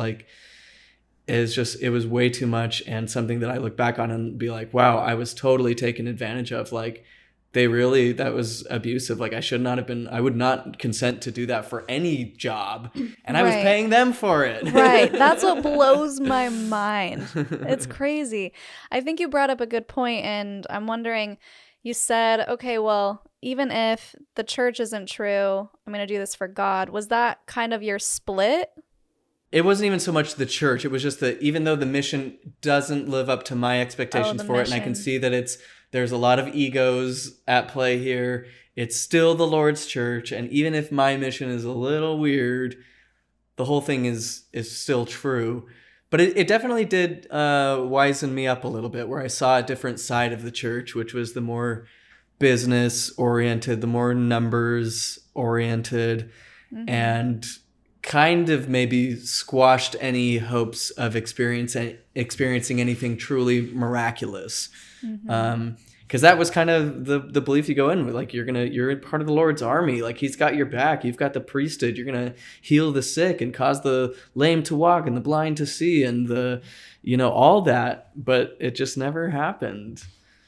Speaker 1: It was way too much, and something that I look back on and be like, wow, I was totally taken advantage of. That was abusive. I would not consent to do that for any job. And I was paying them for it.
Speaker 2: Right. That's what blows my mind. It's crazy. I think you brought up a good point, and I'm wondering, you said, okay, well, even if the church isn't true, I'm going to do this for God. Was that kind of your split?
Speaker 1: It wasn't even so much the church. It was just that even though the mission doesn't live up to my expectations for it, and I can see that there's a lot of egos at play here, it's still the Lord's church. And even if my mission is a little weird, the whole thing is still true. But it definitely did wisen me up a little bit, where I saw a different side of the church, which was the more business oriented, the more numbers oriented, and kind of maybe squashed any hopes of experiencing anything truly miraculous. Because that was kind of the belief you go in with, you're part of the Lord's army, he's got your back, you've got the priesthood, you're gonna heal the sick and cause the lame to walk and the blind to see, and all that, but it just never happened.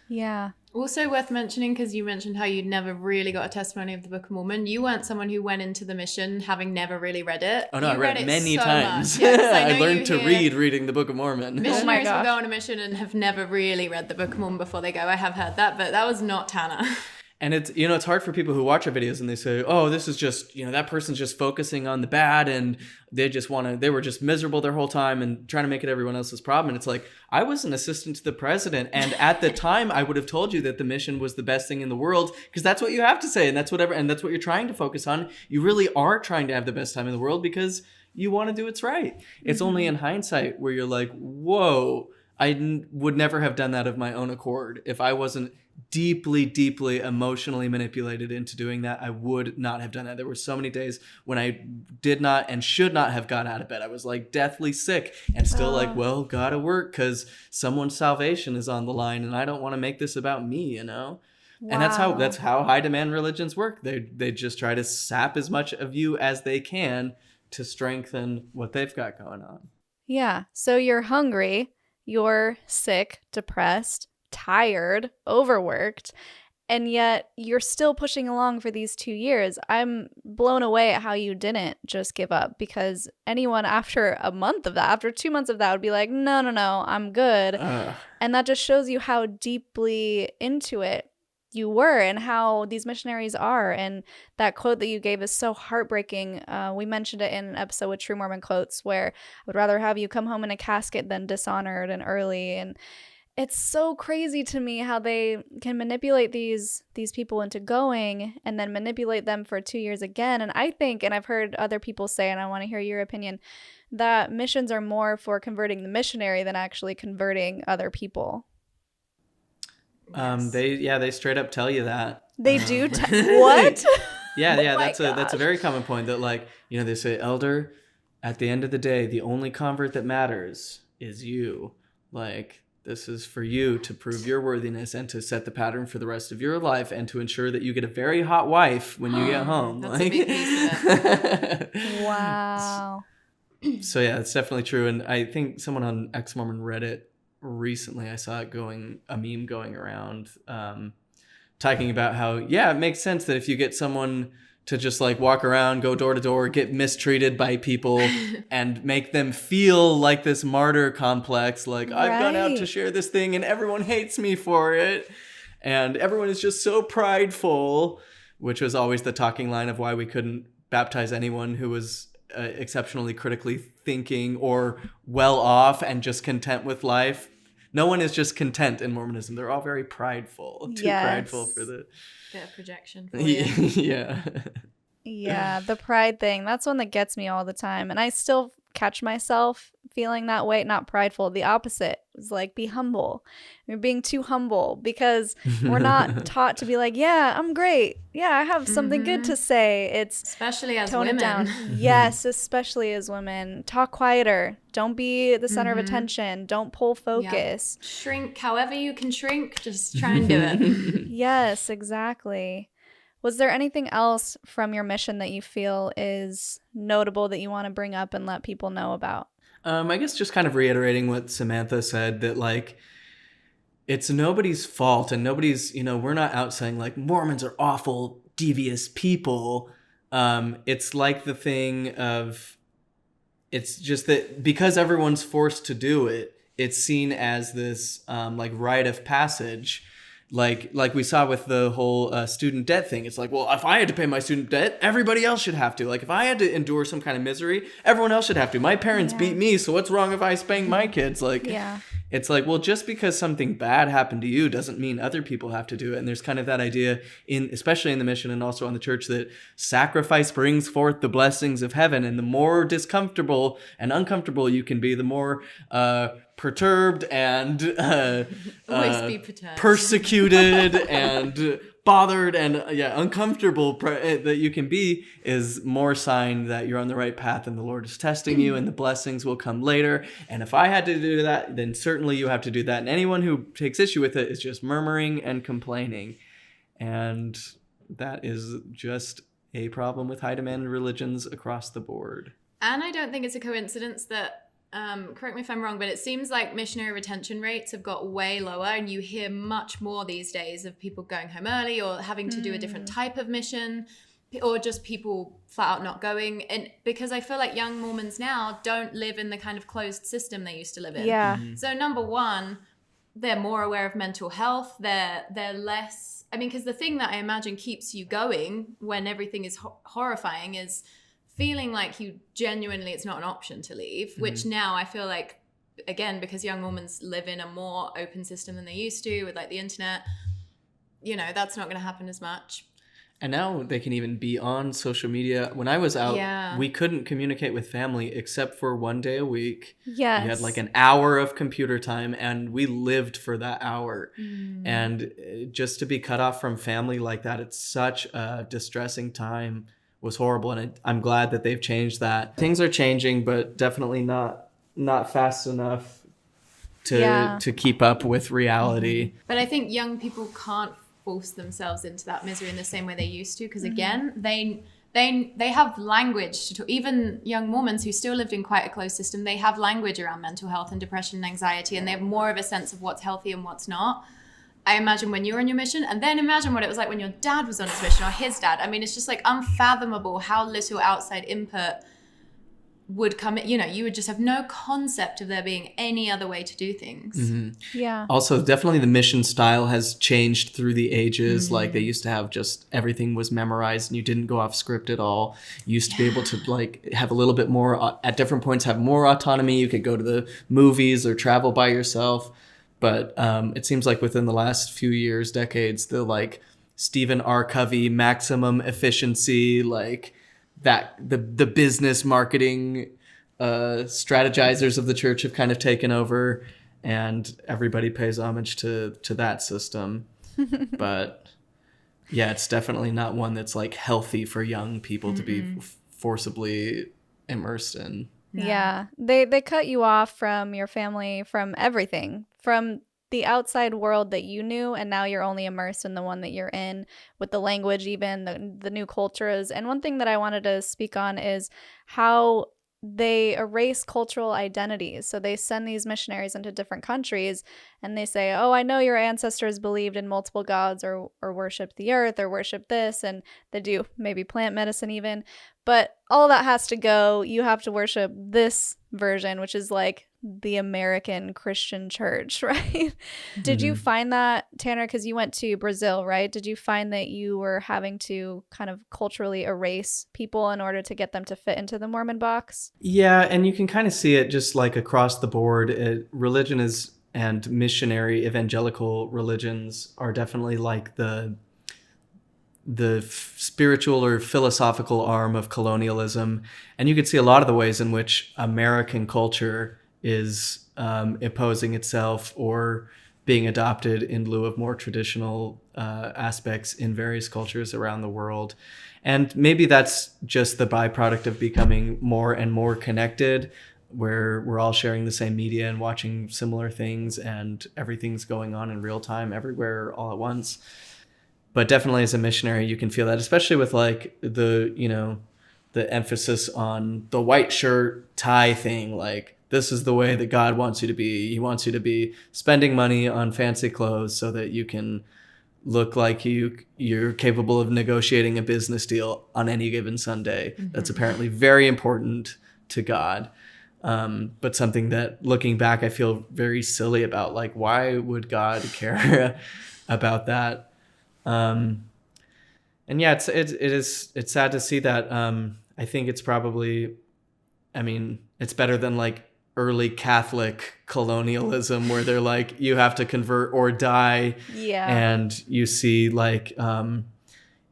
Speaker 2: Yeah.
Speaker 3: Also worth mentioning, because you mentioned how you'd never really got a testimony of the Book of Mormon. You weren't someone who went into the mission having never really read it.
Speaker 1: Oh no, I read it many times.
Speaker 3: Yeah,
Speaker 1: I learned to reading the Book of Mormon.
Speaker 3: Missionaries will go on a mission and have never really read the Book of Mormon before they go. I have heard that, but that was not Tanner.
Speaker 1: And it's, it's hard for people who watch our videos and they say, oh, this is just, that person's just focusing on the bad, and they were just miserable their whole time and trying to make it everyone else's problem. And it's I was an assistant to the president, and at the time I would have told you that the mission was the best thing in the world, because that's what you have to say, and that's what you're trying to focus on. You really are trying to have the best time in the world because you want to do what's right. It's only in hindsight where you're like, whoa, would never have done that of my own accord. If I wasn't deeply, deeply emotionally manipulated into doing that, I would not have done that. There were so many days when I did not and should not have got out of bed. I was like deathly sick and still like, well, gotta work because someone's salvation is on the line and I don't want to make this about me, you know? Wow. And that's how high demand religions work. They just try to sap as much of you as they can to strengthen what they've got going on.
Speaker 2: Yeah. So you're hungry, you're sick, depressed, tired, overworked, and yet you're still pushing along for these 2 years. I'm blown away at how you didn't just give up, because anyone after a month of that, after 2 months of that, would be like, no, I'm good. And that just shows you how deeply into it you were and how these missionaries are. And that quote that you gave is so heartbreaking. We mentioned it in an episode with True Mormon Quotes, where I would rather have you come home in a casket than dishonored and early. And it's so crazy to me how they can manipulate these people into going and then manipulate them for 2 years again. And I think, and I've heard other people say, and I want to hear your opinion, that missions are more for converting the missionary than actually converting other people.
Speaker 3: Yes.
Speaker 1: They straight up tell you that.
Speaker 2: They do? What?
Speaker 1: Yeah, that's a very common point that, like, you know, they say, elder, at the end of the day, the only convert that matters is you. Like, this is for you to prove your worthiness and to set the pattern for the rest of your life and to ensure that you get a very hot wife when you get home.
Speaker 3: That's a big piece of it.
Speaker 2: Wow.
Speaker 1: So yeah, it's definitely true. And I think someone on Ex-Mormon Reddit recently, I saw a meme going around talking about how, yeah, it makes sense that if you get someone to just like walk around, go door to door, get mistreated by people and make them feel like this martyr complex, like I've gone out to share this thing and everyone hates me for it. And everyone is just so prideful, which was always the talking line of why we couldn't baptize anyone who was exceptionally critically thinking or well off and just content with life. No one is just content in Mormonism. They're all very prideful. Too prideful for the
Speaker 3: bit of projection for you.
Speaker 1: Yeah.
Speaker 2: Yeah, the pride thing. That's one that gets me all the time. And I still catch myself feeling that way, not prideful. The opposite is like, be humble. You're being too humble because we're not taught to be like, yeah, I'm great. Yeah, I have something good to say. It's
Speaker 3: especially as
Speaker 2: tone
Speaker 3: women.
Speaker 2: It down. Yes, especially as women. Talk quieter. Don't be the center of attention. Don't pull focus.
Speaker 3: Yeah. Shrink however you can shrink. Just try and do it.
Speaker 2: Yes, exactly. Was there anything else from your mission that you feel is notable that you want to bring up and let people know about?
Speaker 1: I guess just kind of reiterating what Samantha said, that like, it's nobody's fault and nobody's, you know, we're not out saying like Mormons are awful, devious people. It's like the thing of, it's just that because everyone's forced to do it, it's seen as this like rite of passage. Like we saw with the whole student debt thing. It's like, well, if I had to pay my student debt, everybody else should have to. Like, if I had to endure some kind of misery, everyone else should have to. My parents beat me, so what's wrong if I spank my kids? Like, it's like, well, just because something bad happened to you doesn't mean other people have to do it. And there's kind of that idea, especially in the mission and also in the church, that sacrifice brings forth the blessings of heaven. And the more discomfortable and uncomfortable you can be, the more perturbed and
Speaker 3: always be perturbed.
Speaker 1: Persecuted and bothered and uncomfortable that you can be, is more sign that you're on the right path and the Lord is testing you and the blessings will come later. And if I had to do that, then certainly you have to do that. And anyone who takes issue with it is just murmuring and complaining. And that is just a problem with high demand religions across the board.
Speaker 3: And I don't think it's a coincidence that correct me if I'm wrong, but it seems like missionary retention rates have got way lower, and you hear much more these days of people going home early or having to do a different type of mission, or just people flat out not going. And because I feel like young Mormons now don't live in the kind of closed system they used to live in.
Speaker 2: Yeah.
Speaker 3: So number one, they're more aware of mental health. They're less, I mean, because the thing that I imagine keeps you going when everything is horrifying is feeling like you genuinely, it's not an option to leave, which now I feel like, again, because young Mormons live in a more open system than they used to with like the internet, you know, that's not going to happen as much.
Speaker 1: And now they can even be on social media. When I was out,
Speaker 3: Yeah.
Speaker 1: we couldn't communicate with family except for one day a week.
Speaker 2: Yes.
Speaker 1: You had like an hour of computer time, and we lived for that hour. And just to be cut off from family like that, it's such a distressing time, was horrible. And I'm glad that they've changed that. Things are changing, but definitely not fast enough to keep up with reality.
Speaker 3: But I think young people can't force themselves into that misery in the same way they used to, because again, they have language to talk. Even young Mormons who still lived in quite a closed system, they have language around mental health and depression and anxiety, and they have more of a sense of what's healthy and what's not. I imagine when you're on your mission, and then imagine what it was like when your dad was on his mission, or his dad. I mean, it's just like unfathomable how little outside input would come. You would just have no concept of there being any other way to do things.
Speaker 2: Yeah.
Speaker 1: Also, definitely the mission style has changed through the ages. Like they used to have just everything was memorized and you didn't go off script at all. You used to be able to like have a little bit more at different points, have more autonomy. You could go to the movies or travel by yourself. But it seems like within the last few years, decades, the like Stephen R. Covey maximum efficiency, like that the business marketing strategizers of the church have kind of taken over, and everybody pays homage to that system. But yeah, it's definitely not one that's like healthy for young people to be forcibly immersed in.
Speaker 2: Yeah. They cut you off from your family, from everything, from the outside world that you knew, and now you're only immersed in the one that you're in, with the language, even the new cultures. And one thing that I wanted to speak on is how they erase cultural identities. So they send these missionaries into different countries and they say, oh, I know your ancestors believed in multiple gods or worshiped the earth or worshiped this, and they do maybe plant medicine even, but all that has to go. You have to worship this version, which is like the American Christian church, right? Did you find that, Tanner, because you went to Brazil, right? Did you find that you were having to kind of culturally erase people in order to get them to fit into the Mormon box?
Speaker 1: Yeah, and you can kind of see it just like across the board. Religion is, and missionary evangelical religions are definitely like the spiritual or philosophical arm of colonialism. And you could see a lot of the ways in which American culture is imposing itself or being adopted in lieu of more traditional aspects in various cultures around the world. And maybe that's just the byproduct of becoming more and more connected, where we're all sharing the same media and watching similar things, and everything's going on in real time everywhere all at once. But definitely as a missionary, you can feel that, especially with like the emphasis on the white shirt tie thing. Like, this is the way that God wants you to be. He wants you to be spending money on fancy clothes so that you can look like you're capable of negotiating a business deal on any given Sunday. That's apparently very important to God. But something that, looking back, I feel very silly about. Like, why would God care about that? And yeah, it's sad to see that. I think it's probably, it's better than like early Catholic colonialism, where they're like, you have to convert or die.
Speaker 2: Yeah.
Speaker 1: And you see like,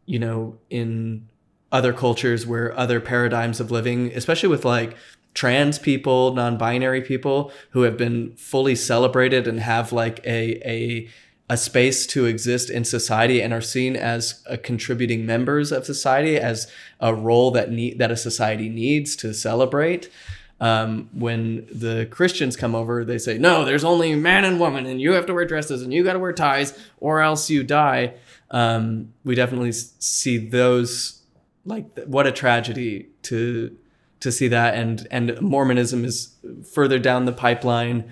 Speaker 1: in other cultures where other paradigms of living, especially with like trans people, non-binary people who have been fully celebrated and have like a space to exist in society and are seen as contributing members of society, as a role that a society needs to celebrate. When the Christians come over, they say, no, there's only man and woman, and you have to wear dresses and you got to wear ties or else you die. We definitely see those, like, what a tragedy to see that. And Mormonism is further down the pipeline,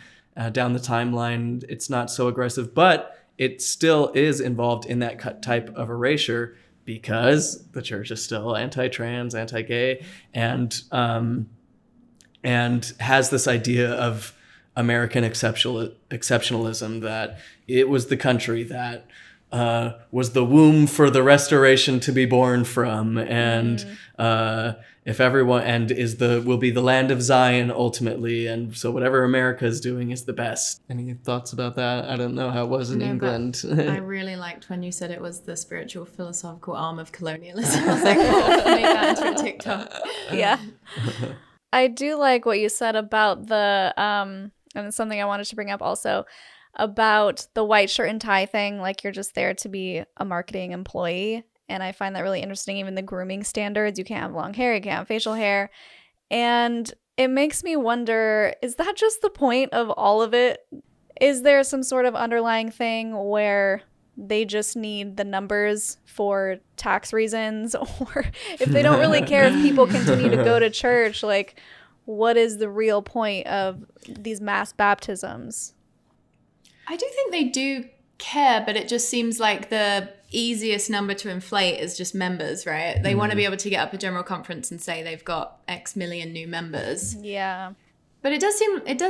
Speaker 1: down the timeline. It's not so aggressive, but it still is involved in that type of erasure, because the church is still anti-trans, anti-gay, and has this idea of American exceptionalism, that it was the country that was the womb for the restoration to be born from, and if everyone and will be the land of Zion ultimately, and so whatever America is doing is the best. Any thoughts about that? I don't know how it was in England.
Speaker 3: I really liked when you said it was the spiritual philosophical arm of colonialism. I was like, oh, make that into a TikTok.
Speaker 2: Yeah. I do like what you said about the and it's something I wanted to bring up also, about the white shirt and tie thing. Like, you're just there to be a marketing employee. And I find that really interesting. Even the grooming standards, you can't have long hair, you can't have facial hair. And it makes me wonder, is that just the point of all of it? Is there some sort of underlying thing where they just need the numbers for tax reasons? Or if they don't really care if people continue to go to church, like, what is the real point of these mass baptisms?
Speaker 3: I do think they do care, but it just seems like the easiest number to inflate is just members, right? They want to be able to get up a general conference and say they've got X million new members.
Speaker 2: Yeah.
Speaker 3: But it does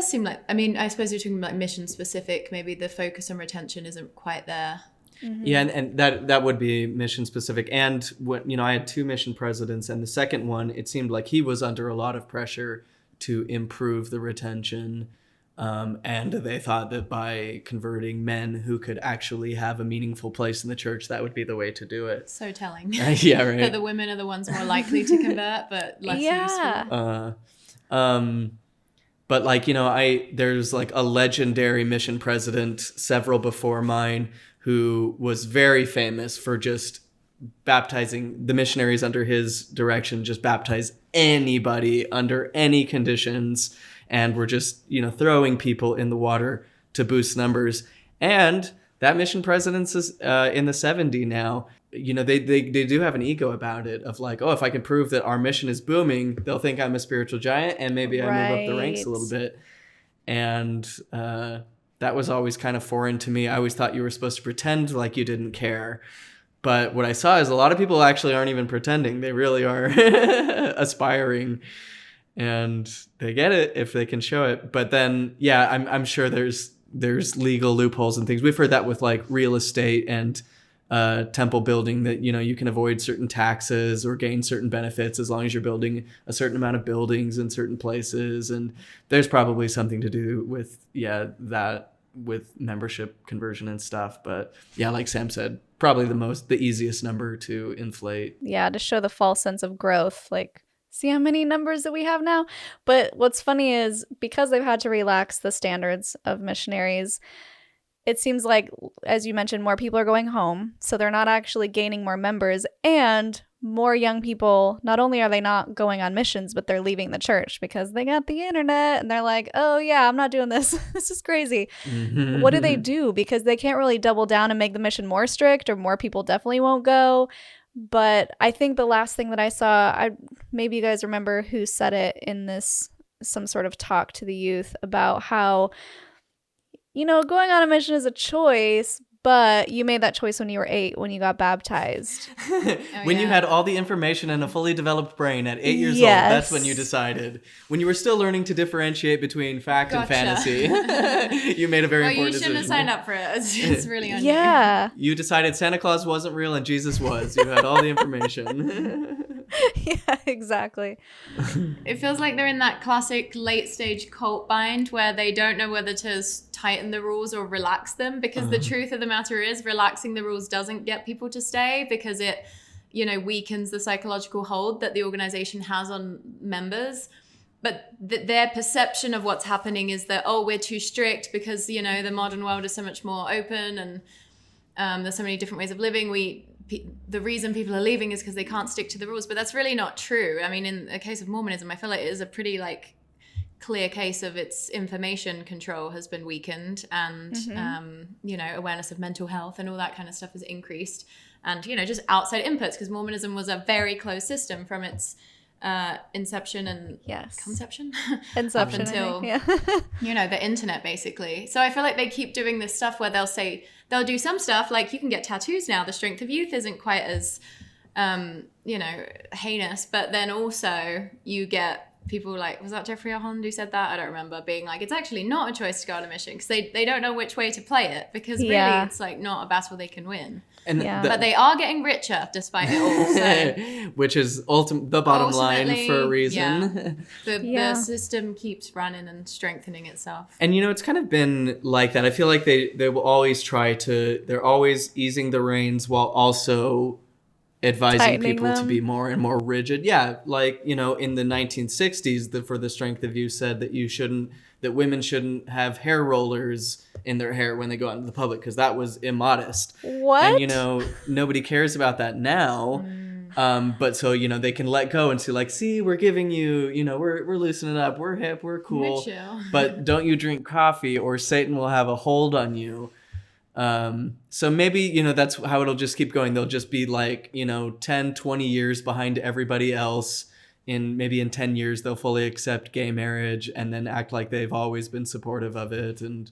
Speaker 3: seem like, I mean, I suppose you're talking about mission specific. Maybe the focus on retention isn't quite there.
Speaker 1: Mm-hmm. Yeah, and that would be mission specific. And what, I had 2 mission presidents, and the second one, it seemed like he was under a lot of pressure to improve the retention. And they thought that by converting men who could actually have a meaningful place in the church, that would be the way to do it.
Speaker 3: So telling.
Speaker 1: Yeah, right.
Speaker 3: That the women are the ones more likely to convert, but less useful.
Speaker 1: But like, there's like a legendary mission president, several before mine, who was very famous for just baptizing the missionaries under his direction, just baptize anybody under any conditions. And we're just, throwing people in the water to boost numbers. And that mission president's is in the 70s now. They do have an ego about it of like, oh, if I can prove that our mission is booming, they'll think I'm a spiritual giant, and maybe I move up the ranks a little bit. And that was always kind of foreign to me. I always thought you were supposed to pretend like you didn't care. But what I saw is a lot of people actually aren't even pretending. They really are aspiring. And they get it if they can show it. But then, yeah, I'm sure there's legal loopholes and things. We've heard that with like real estate and temple building, that you can avoid certain taxes or gain certain benefits as long as you're building a certain amount of buildings in certain places. And there's probably something to do with that with membership conversion and stuff. But yeah, like Sam said, probably the easiest number to inflate.
Speaker 2: Yeah, to show the false sense of growth, like, see how many numbers that we have now? But what's funny is, because they've had to relax the standards of missionaries, it seems like, as you mentioned, more people are going home. So they're not actually gaining more members. And more young people, not only are they not going on missions, but they're leaving the church because they got the internet and they're like, oh yeah, I'm not doing this. This is crazy. Mm-hmm. What do they do? Because they can't really double down and make the mission more strict, or more people definitely won't go. But I think the last thing that I saw, maybe you guys remember who said it in some sort of talk to the youth about how, going on a mission is a choice, but you made that choice when you were 8, when you got baptized.
Speaker 1: When you had all the information and a fully developed brain at 8 years old, that's when you decided. When you were still learning to differentiate between fact and fantasy, you made a very important decision.
Speaker 3: You shouldn't have signed up for it. It's really on
Speaker 2: you.
Speaker 1: You decided Santa Claus wasn't real and Jesus was. You had all the information.
Speaker 2: Yeah, exactly.
Speaker 3: It feels like they're in that classic late stage cult bind where they don't know whether to tighten the rules or relax them, because the truth of the matter is, relaxing the rules doesn't get people to stay, because it, weakens the psychological hold that the organization has on members. But their perception of what's happening is that, oh, we're too strict because, the modern world is so much more open, and there's so many different ways of living. The reason people are leaving is because they can't stick to the rules, but that's really not true. I mean, in the case of Mormonism, I feel like it is a pretty clear case of its information control has been weakened, and awareness of mental health and all that kind of stuff has increased, and just outside inputs, because Mormonism was a very closed system from its inception and conception up until the internet, basically. So I feel like they keep doing this stuff where they'll do some stuff like, you can get tattoos now, the strength of youth isn't quite as heinous, but then also you get people like, was that Jeffrey Armand who said that? I don't remember, being like, it's actually not a choice to go on a mission because they don't know which way to play it, because really it's like not a battle they can win.
Speaker 1: And
Speaker 3: but they are getting richer despite it all. So.
Speaker 1: Which is the bottom line for a reason.
Speaker 3: Yeah. The system keeps running and strengthening itself.
Speaker 1: And, it's kind of been like that. I feel like they will always they're always easing the reins while also advising
Speaker 2: tightening
Speaker 1: people
Speaker 2: them.
Speaker 1: to be more and more rigid. Yeah, like, in the 1960s, For the Strength of You said that women shouldn't have hair rollers in their hair when they go out into the public because that was immodest.
Speaker 2: What?
Speaker 1: And, nobody cares about that now. But so, they can let go and see, we're giving you, we're loosening up, we're hip, we're cool.
Speaker 3: We're chill.
Speaker 1: But don't you drink coffee or Satan will have a hold on you. So maybe, that's how it'll just keep going. They'll just be 10, 20 years behind everybody else. Maybe in 10 years, they'll fully accept gay marriage and then act like they've always been supportive of it. And,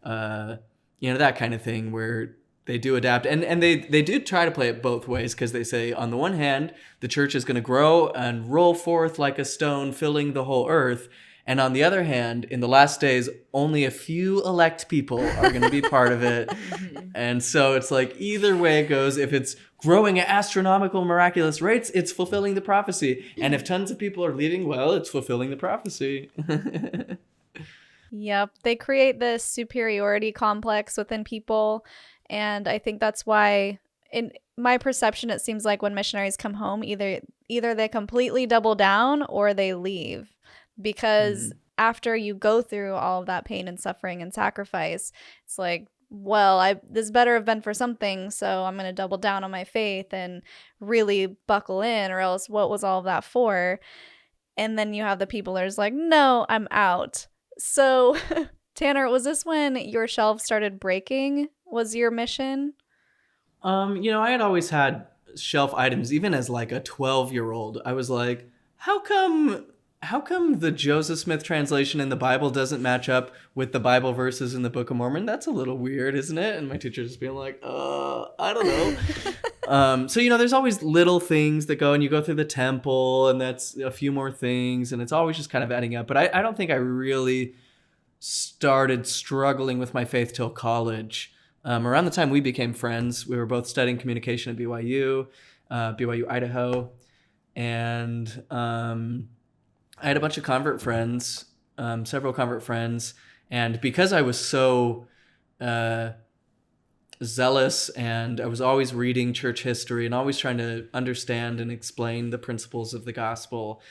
Speaker 1: that kind of thing where they do adapt. And they do try to play it both ways because they say, on the one hand, the church is going to grow and roll forth like a stone, filling the whole earth. And on the other hand, in the last days, only a few elect people are going to be part of it. And so it's either way it goes. If it's growing at astronomical, miraculous rates, it's fulfilling the prophecy. And if tons of people are leaving, well, it's fulfilling the prophecy.
Speaker 2: Yep. They create this superiority complex within people. And I think that's why, in my perception, it seems like when missionaries come home, either they completely double down or they leave. Because after you go through all of that pain and suffering and sacrifice, it's this better have been for something, so I'm going to double down on my faith and really buckle in, or else what was all of that for? And then you have the people that are just no, I'm out. So, Tanner, was this when your shelves started breaking? Was your mission?
Speaker 1: I had always had shelf items, even as a 12-year-old. I was like, how come the Joseph Smith translation in the Bible doesn't match up with the Bible verses in the Book of Mormon? That's a little weird, isn't it? And my teacher just being like, I don't know. So, there's always little things that go, and you go through the temple, and that's a few more things, and it's always just kind of adding up. But I don't think I really started struggling with my faith till college. Around the time we became friends, we were both studying communication at BYU, Idaho, and I had a bunch of convert friends, several convert friends, and because I was so zealous and I was always reading church history and always trying to understand and explain the principles of the gospel,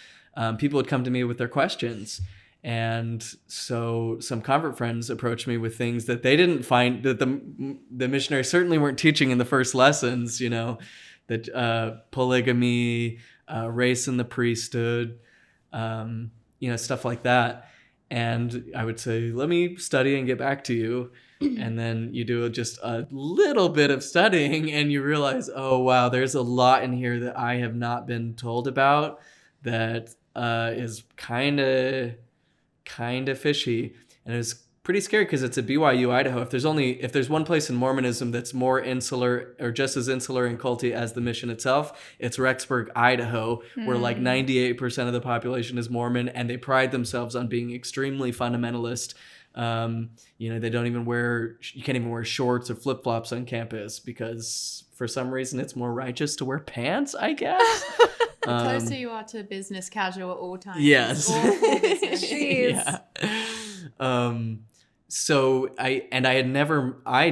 Speaker 1: people would come to me with their questions. And so some convert friends approached me with things that they didn't find, that the missionaries certainly weren't teaching in the first lessons, that polygamy, race in the priesthood, stuff like that. And I would say, let me study and get back to you. And then you do just a little bit of studying and you realize, oh, wow, there's a lot in here that I have not been told about that is kind of fishy. And it was pretty scary because it's a BYU, Idaho. If there's one place in Mormonism that's more insular or just as insular and culty as the mission itself, it's Rexburg, Idaho, where 98% of the population is Mormon, and they pride themselves on being extremely fundamentalist. They don't even you can't even wear shorts or flip-flops on campus because for some reason it's more righteous to wear pants, I guess.
Speaker 3: The closer you are to business casual at all times.
Speaker 1: Yes.
Speaker 2: Jeez.
Speaker 1: Yeah. So I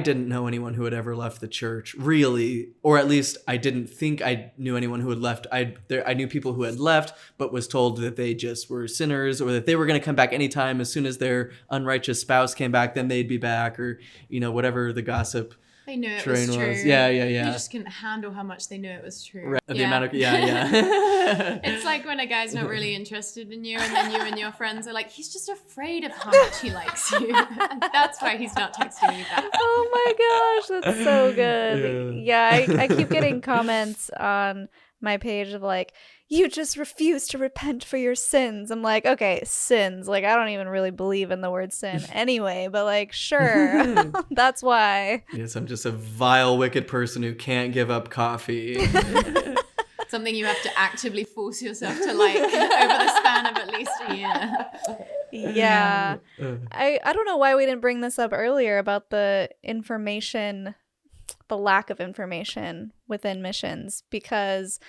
Speaker 1: didn't know anyone who had ever left the church, really, or at least I didn't think I knew anyone who had left. I knew people who had left, but was told that they just were sinners, or that they were going to come back anytime as soon as their unrighteous spouse came back, then they'd be back, or whatever the gossip.
Speaker 3: They knew it was true.
Speaker 1: Yeah.
Speaker 3: They just couldn't handle how much they knew it was true.
Speaker 1: Right. The amount of
Speaker 3: It's like when a guy's not really interested in you, and then you and your friends are like, he's just afraid of how much he likes you. And that's why he's not texting you back.
Speaker 2: Oh my gosh, that's so good. Yeah, I keep getting comments on my page of you just refuse to repent for your sins. I'm like, okay, sins. I don't even really believe in the word sin anyway, but sure, that's why.
Speaker 1: Yes, I'm just a vile, wicked person who can't give up coffee.
Speaker 3: Something you have to actively force yourself to like over the span of at least a year.
Speaker 2: Yeah. I don't know why we didn't bring this up earlier about the lack of information within missions, because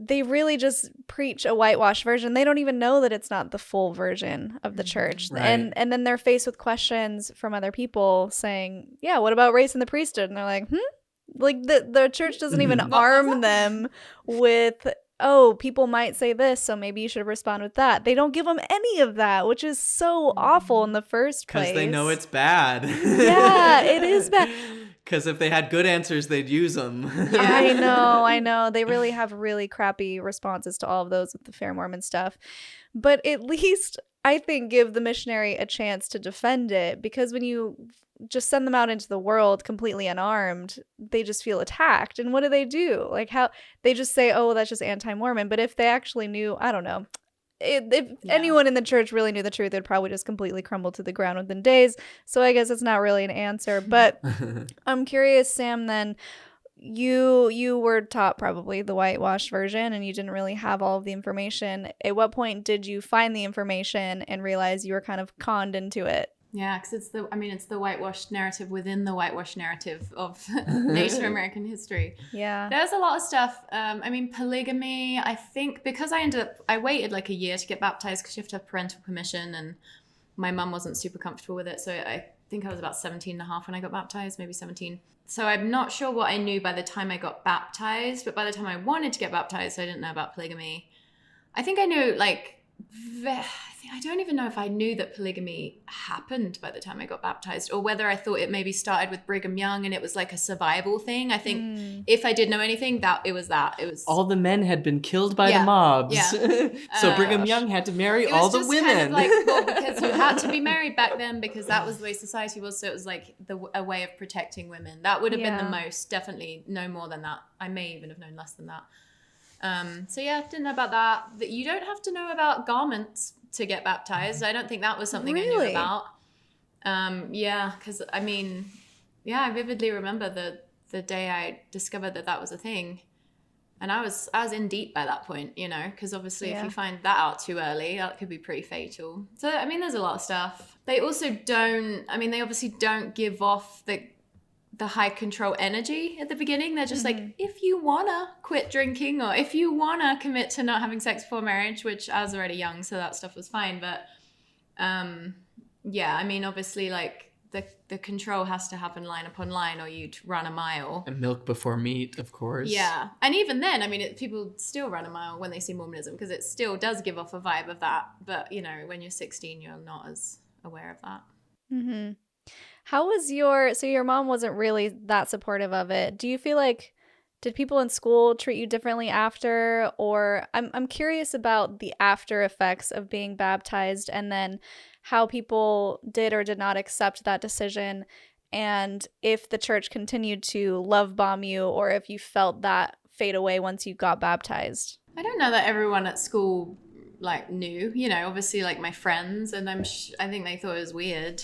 Speaker 2: they really just preach a whitewashed version. They don't even know that it's not the full version of the church.
Speaker 1: Right.
Speaker 2: And then they're faced with questions from other people saying, yeah, what about race in the priesthood? And they're like, like the church doesn't even arm them with, oh, people might say this, so maybe you should respond with that. They don't give them any of that, which is so awful in the first place.
Speaker 1: Because they know it's bad.
Speaker 2: Yeah, it is bad.
Speaker 1: Because if they had good answers, they'd use them.
Speaker 2: I know. They really have really crappy responses to all of those with the Fair Mormon stuff. But at least, I think, give the missionary a chance to defend it, because when you just send them out into the world completely unarmed, they just feel attacked. And what do? Like, how they just say, oh, that's just anti-Mormon. But if they actually knew, I don't know. If anyone in the church really knew the truth, it'd probably just completely crumble to the ground within days. So I guess it's not really an answer. But I'm curious, Sam, then you were taught probably the whitewashed version and you didn't really have all of the information. At what point did you find the information and realize you were kind of conned into it?
Speaker 3: Yeah, because it's the whitewashed narrative within the whitewashed narrative of Native American history.
Speaker 2: Yeah.
Speaker 3: There's a lot of stuff. Polygamy, I think, because I waited like a year to get baptized because you have to have parental permission, and my mum wasn't super comfortable with it. So I think I was about 17 and a half when I got baptized, maybe 17. So I'm not sure what I knew by the time I got baptized, but by the time I wanted to get baptized, I didn't know about polygamy. I think I knew I don't even know if I knew that polygamy happened by the time I got baptized, or whether I thought it maybe started with Brigham Young and it was like a survival thing. I think if I did know anything, it was
Speaker 1: all the men had been killed by the mobs.
Speaker 3: Yeah.
Speaker 1: So Brigham Young had to marry all the women.
Speaker 3: Because you had to be married back then, because that was the way society was. So it was like a way of protecting women. That would have been the most, definitely no more than that. I may even have known less than that. Didn't know about that. That you don't have to know about garments to get baptized. I don't think that was something I knew about. Because I vividly remember the day I discovered that was a thing, and I was in deep by that point, because obviously if you find that out too early, that could be pretty fatal. So there's a lot of stuff. They also they obviously don't give off the high control energy at the beginning. They're just like, if you wanna quit drinking, or if you wanna commit to not having sex before marriage, which I was already young, so that stuff was fine. But obviously, like the control has to happen line upon line, or you'd run a mile.
Speaker 1: And milk before meat, of course.
Speaker 3: Yeah, and even then, people still run a mile when they see Mormonism, because it still does give off a vibe of that. But when you're 16, you're not as aware of that.
Speaker 2: Mm-hmm. How was your mom wasn't really that supportive of it. Do you feel like, did people in school treat you differently after? Or I'm curious about the after effects of being baptized, and then how people did or did not accept that decision, and if the church continued to love bomb you, or if you felt that fade away once you got baptized.
Speaker 3: I don't know that everyone at school knew, obviously my friends, and I think they thought it was weird.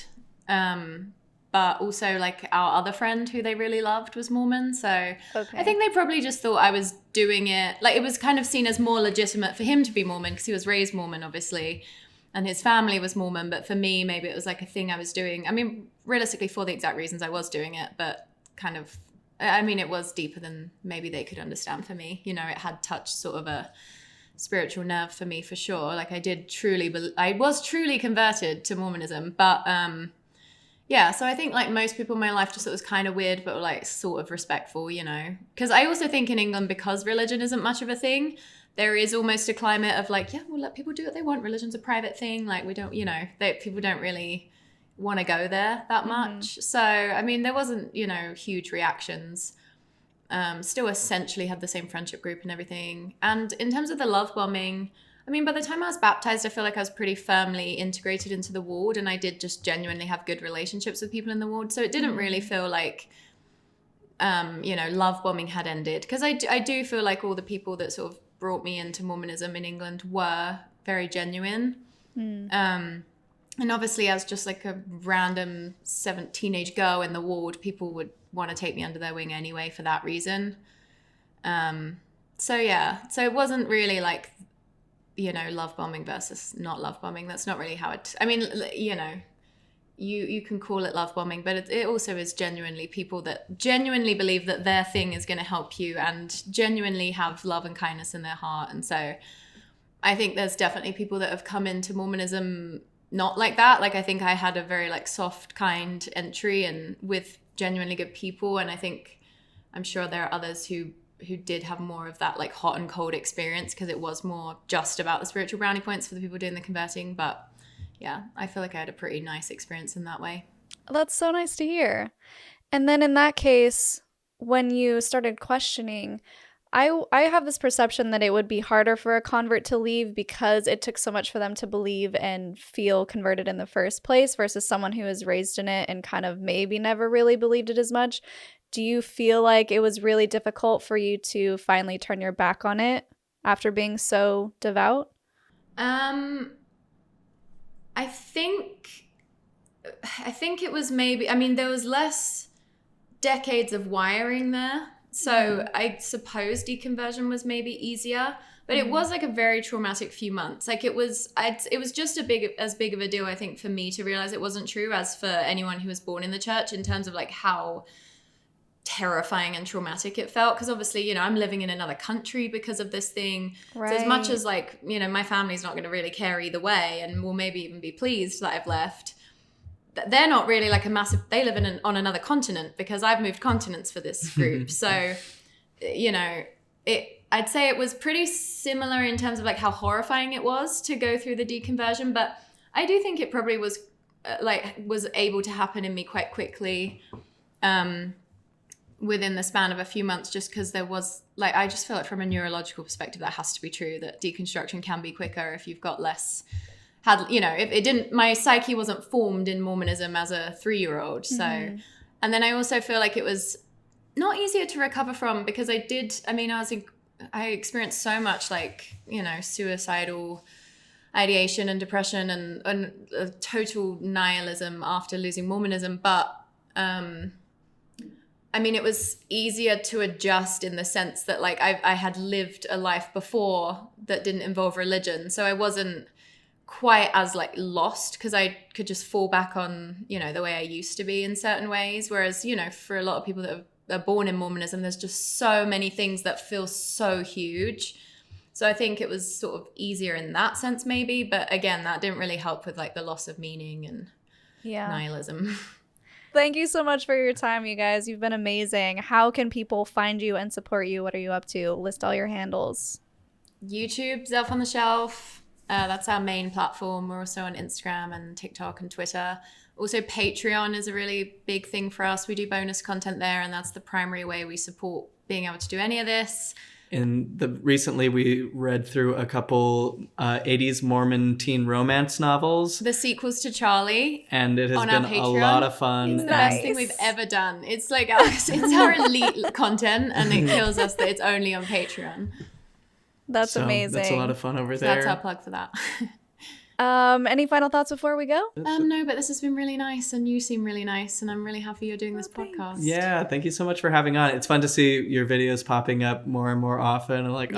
Speaker 3: But also our other friend who they really loved was Mormon. So I think they probably just thought I was doing it. It was kind of seen as more legitimate for him to be Mormon, because he was raised Mormon, obviously, and his family was Mormon. But for me, maybe it was a thing I was doing. Realistically, for the exact reasons I was doing it, but kind of, it was deeper than maybe they could understand for me. It had touched sort of a spiritual nerve for me, for sure. I was truly converted to Mormonism, but so I think most people in my life just thought it was kind of weird, but were sort of respectful, because I also think in England, because religion isn't much of a thing, there is almost a climate of we'll let people do what they want. Religion's a private thing. We don't, people don't really want to go there that much. So, there wasn't, huge reactions. Still essentially had the same friendship group and everything. And in terms of the love bombing, by the time I was baptized, I feel like I was pretty firmly integrated into the ward, and I did just genuinely have good relationships with people in the ward. So it didn't really feel like, love bombing had ended. Because I do feel like all the people that sort of brought me into Mormonism in England were very genuine. And obviously, as just a random teenage girl in the ward, people would want to take me under their wing anyway for that reason. So yeah, so it wasn't really like, you know, love bombing versus not love bombing. That's not really how it, I mean, you know, you can call it love bombing, but it also is genuinely people that genuinely believe that their thing is going to help you and genuinely have love and kindness in their heart. And so I think there's definitely people that have come into Mormonism not like that. Like, I think I had a very like soft, kind entry and with genuinely good people. And I think, I'm sure there are others who did have more of that like hot and cold experience, because it was more just about the spiritual brownie points for the people doing the converting. But yeah, I feel like I had a pretty nice experience in that way.
Speaker 2: That's so nice to hear. And then in that case, when you started questioning, I have this perception that it would be harder for a convert to leave because it took so much for them to believe and feel converted in the first place versus someone who was raised in it and kind of maybe never really believed it as much. Do you feel like it was really difficult for you to finally turn your back on it after being so devout?
Speaker 3: I think it was maybe, I mean, there was less decades of wiring there. So I suppose deconversion was maybe easier, but it was like a very traumatic few months. Like it was just as big of a deal, I think, for me to realize it wasn't true as for anyone who was born in the church, in terms of like how terrifying and traumatic it felt. Because obviously, you know, I'm living in another country because of this thing.
Speaker 2: Right.
Speaker 3: So as much as like, you know, my family's not going to really care either way and will maybe even be pleased that I've left, they're not really like a massive, they live on another continent because I've moved continents for this group. So, you know, I'd say it was pretty similar in terms of like how horrifying it was to go through the deconversion, but I do think it probably was was able to happen in me quite quickly within the span of a few months, just because there was like, I just feel like from a neurological perspective, that has to be true, that deconstruction can be quicker if you've got less you know, if it didn't, my psyche wasn't formed in Mormonism as a 3-year-old. So, and then I also feel like it was not easier to recover from because I experienced so much like, you know, suicidal ideation and depression and a total nihilism after losing Mormonism. But, I mean, it was easier to adjust in the sense that like I had lived a life before that didn't involve religion. So I wasn't quite as like lost because I could just fall back on, you know, the way I used to be in certain ways. Whereas, you know, for a lot of people that are born in Mormonism, there's just so many things that feel so huge. So I think it was sort of easier in that sense maybe. But again, that didn't really help with like the loss of meaning and nihilism.
Speaker 2: Thank you so much for your time, you guys. You've been amazing. How can people find you and support you? What are you up to? List all your handles.
Speaker 3: YouTube, Zelf on the Shelf. That's our main platform. We're also on Instagram and TikTok and Twitter. Also, Patreon is a really big thing for us. We do bonus content there, and that's the primary way we support being able to do any of this.
Speaker 1: And recently we read through a couple 80s Mormon teen romance novels.
Speaker 3: The sequels to Charlie.
Speaker 1: And it has been a lot of fun.
Speaker 3: It's the best thing we've ever done. It's like, it's our elite content, and it kills us that it's only on Patreon.
Speaker 2: That's amazing.
Speaker 1: That's a lot of fun over
Speaker 3: so
Speaker 1: there.
Speaker 3: That's our plug for that.
Speaker 2: Any final thoughts before we go?
Speaker 3: No, but this has been really nice, and you seem really nice, and I'm really happy you're doing this podcast.
Speaker 1: Yeah, thank you so much for having on. It's fun to see your videos popping up more and more often. I'm like,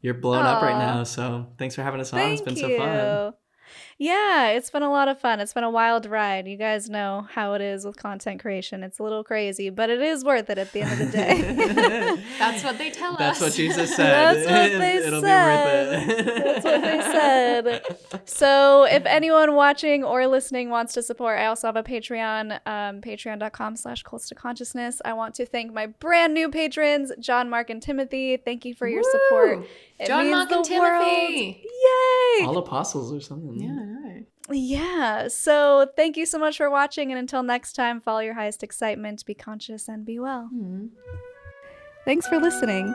Speaker 1: you're blowing up right now. So thanks for having us on. It's been so fun.
Speaker 2: Yeah, it's been a lot of fun. It's been a wild ride. You guys know how it is with content creation. It's a little crazy, but it is worth it at the end of the day.
Speaker 3: That's what they tell us.
Speaker 1: That's what Jesus said.
Speaker 2: That's what they
Speaker 1: It'll
Speaker 2: said.
Speaker 1: be worth it.
Speaker 2: That's what they said. So if anyone watching or listening wants to support, I also have a Patreon, patreon.com/cults to consciousness. I want to thank my brand new patrons, John, Mark, and Timothy. Thank you for your support. It
Speaker 3: John,
Speaker 2: means
Speaker 3: Mark,
Speaker 2: the
Speaker 3: and Timothy.
Speaker 2: World. Yay!
Speaker 1: All apostles or something.
Speaker 3: Yeah, I know.
Speaker 2: Yeah, so thank you so much for watching, and until next time, follow your highest excitement, be conscious, and be well. Thanks for listening.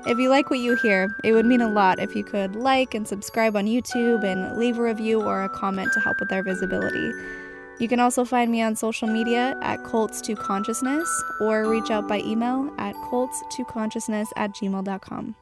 Speaker 2: If you like what you hear, it would mean a lot if you could like and subscribe on YouTube and leave a review or a comment to help with our visibility. You can also find me on social media at Cults2Consciousness or reach out by email at cults2consciousness@gmail.com.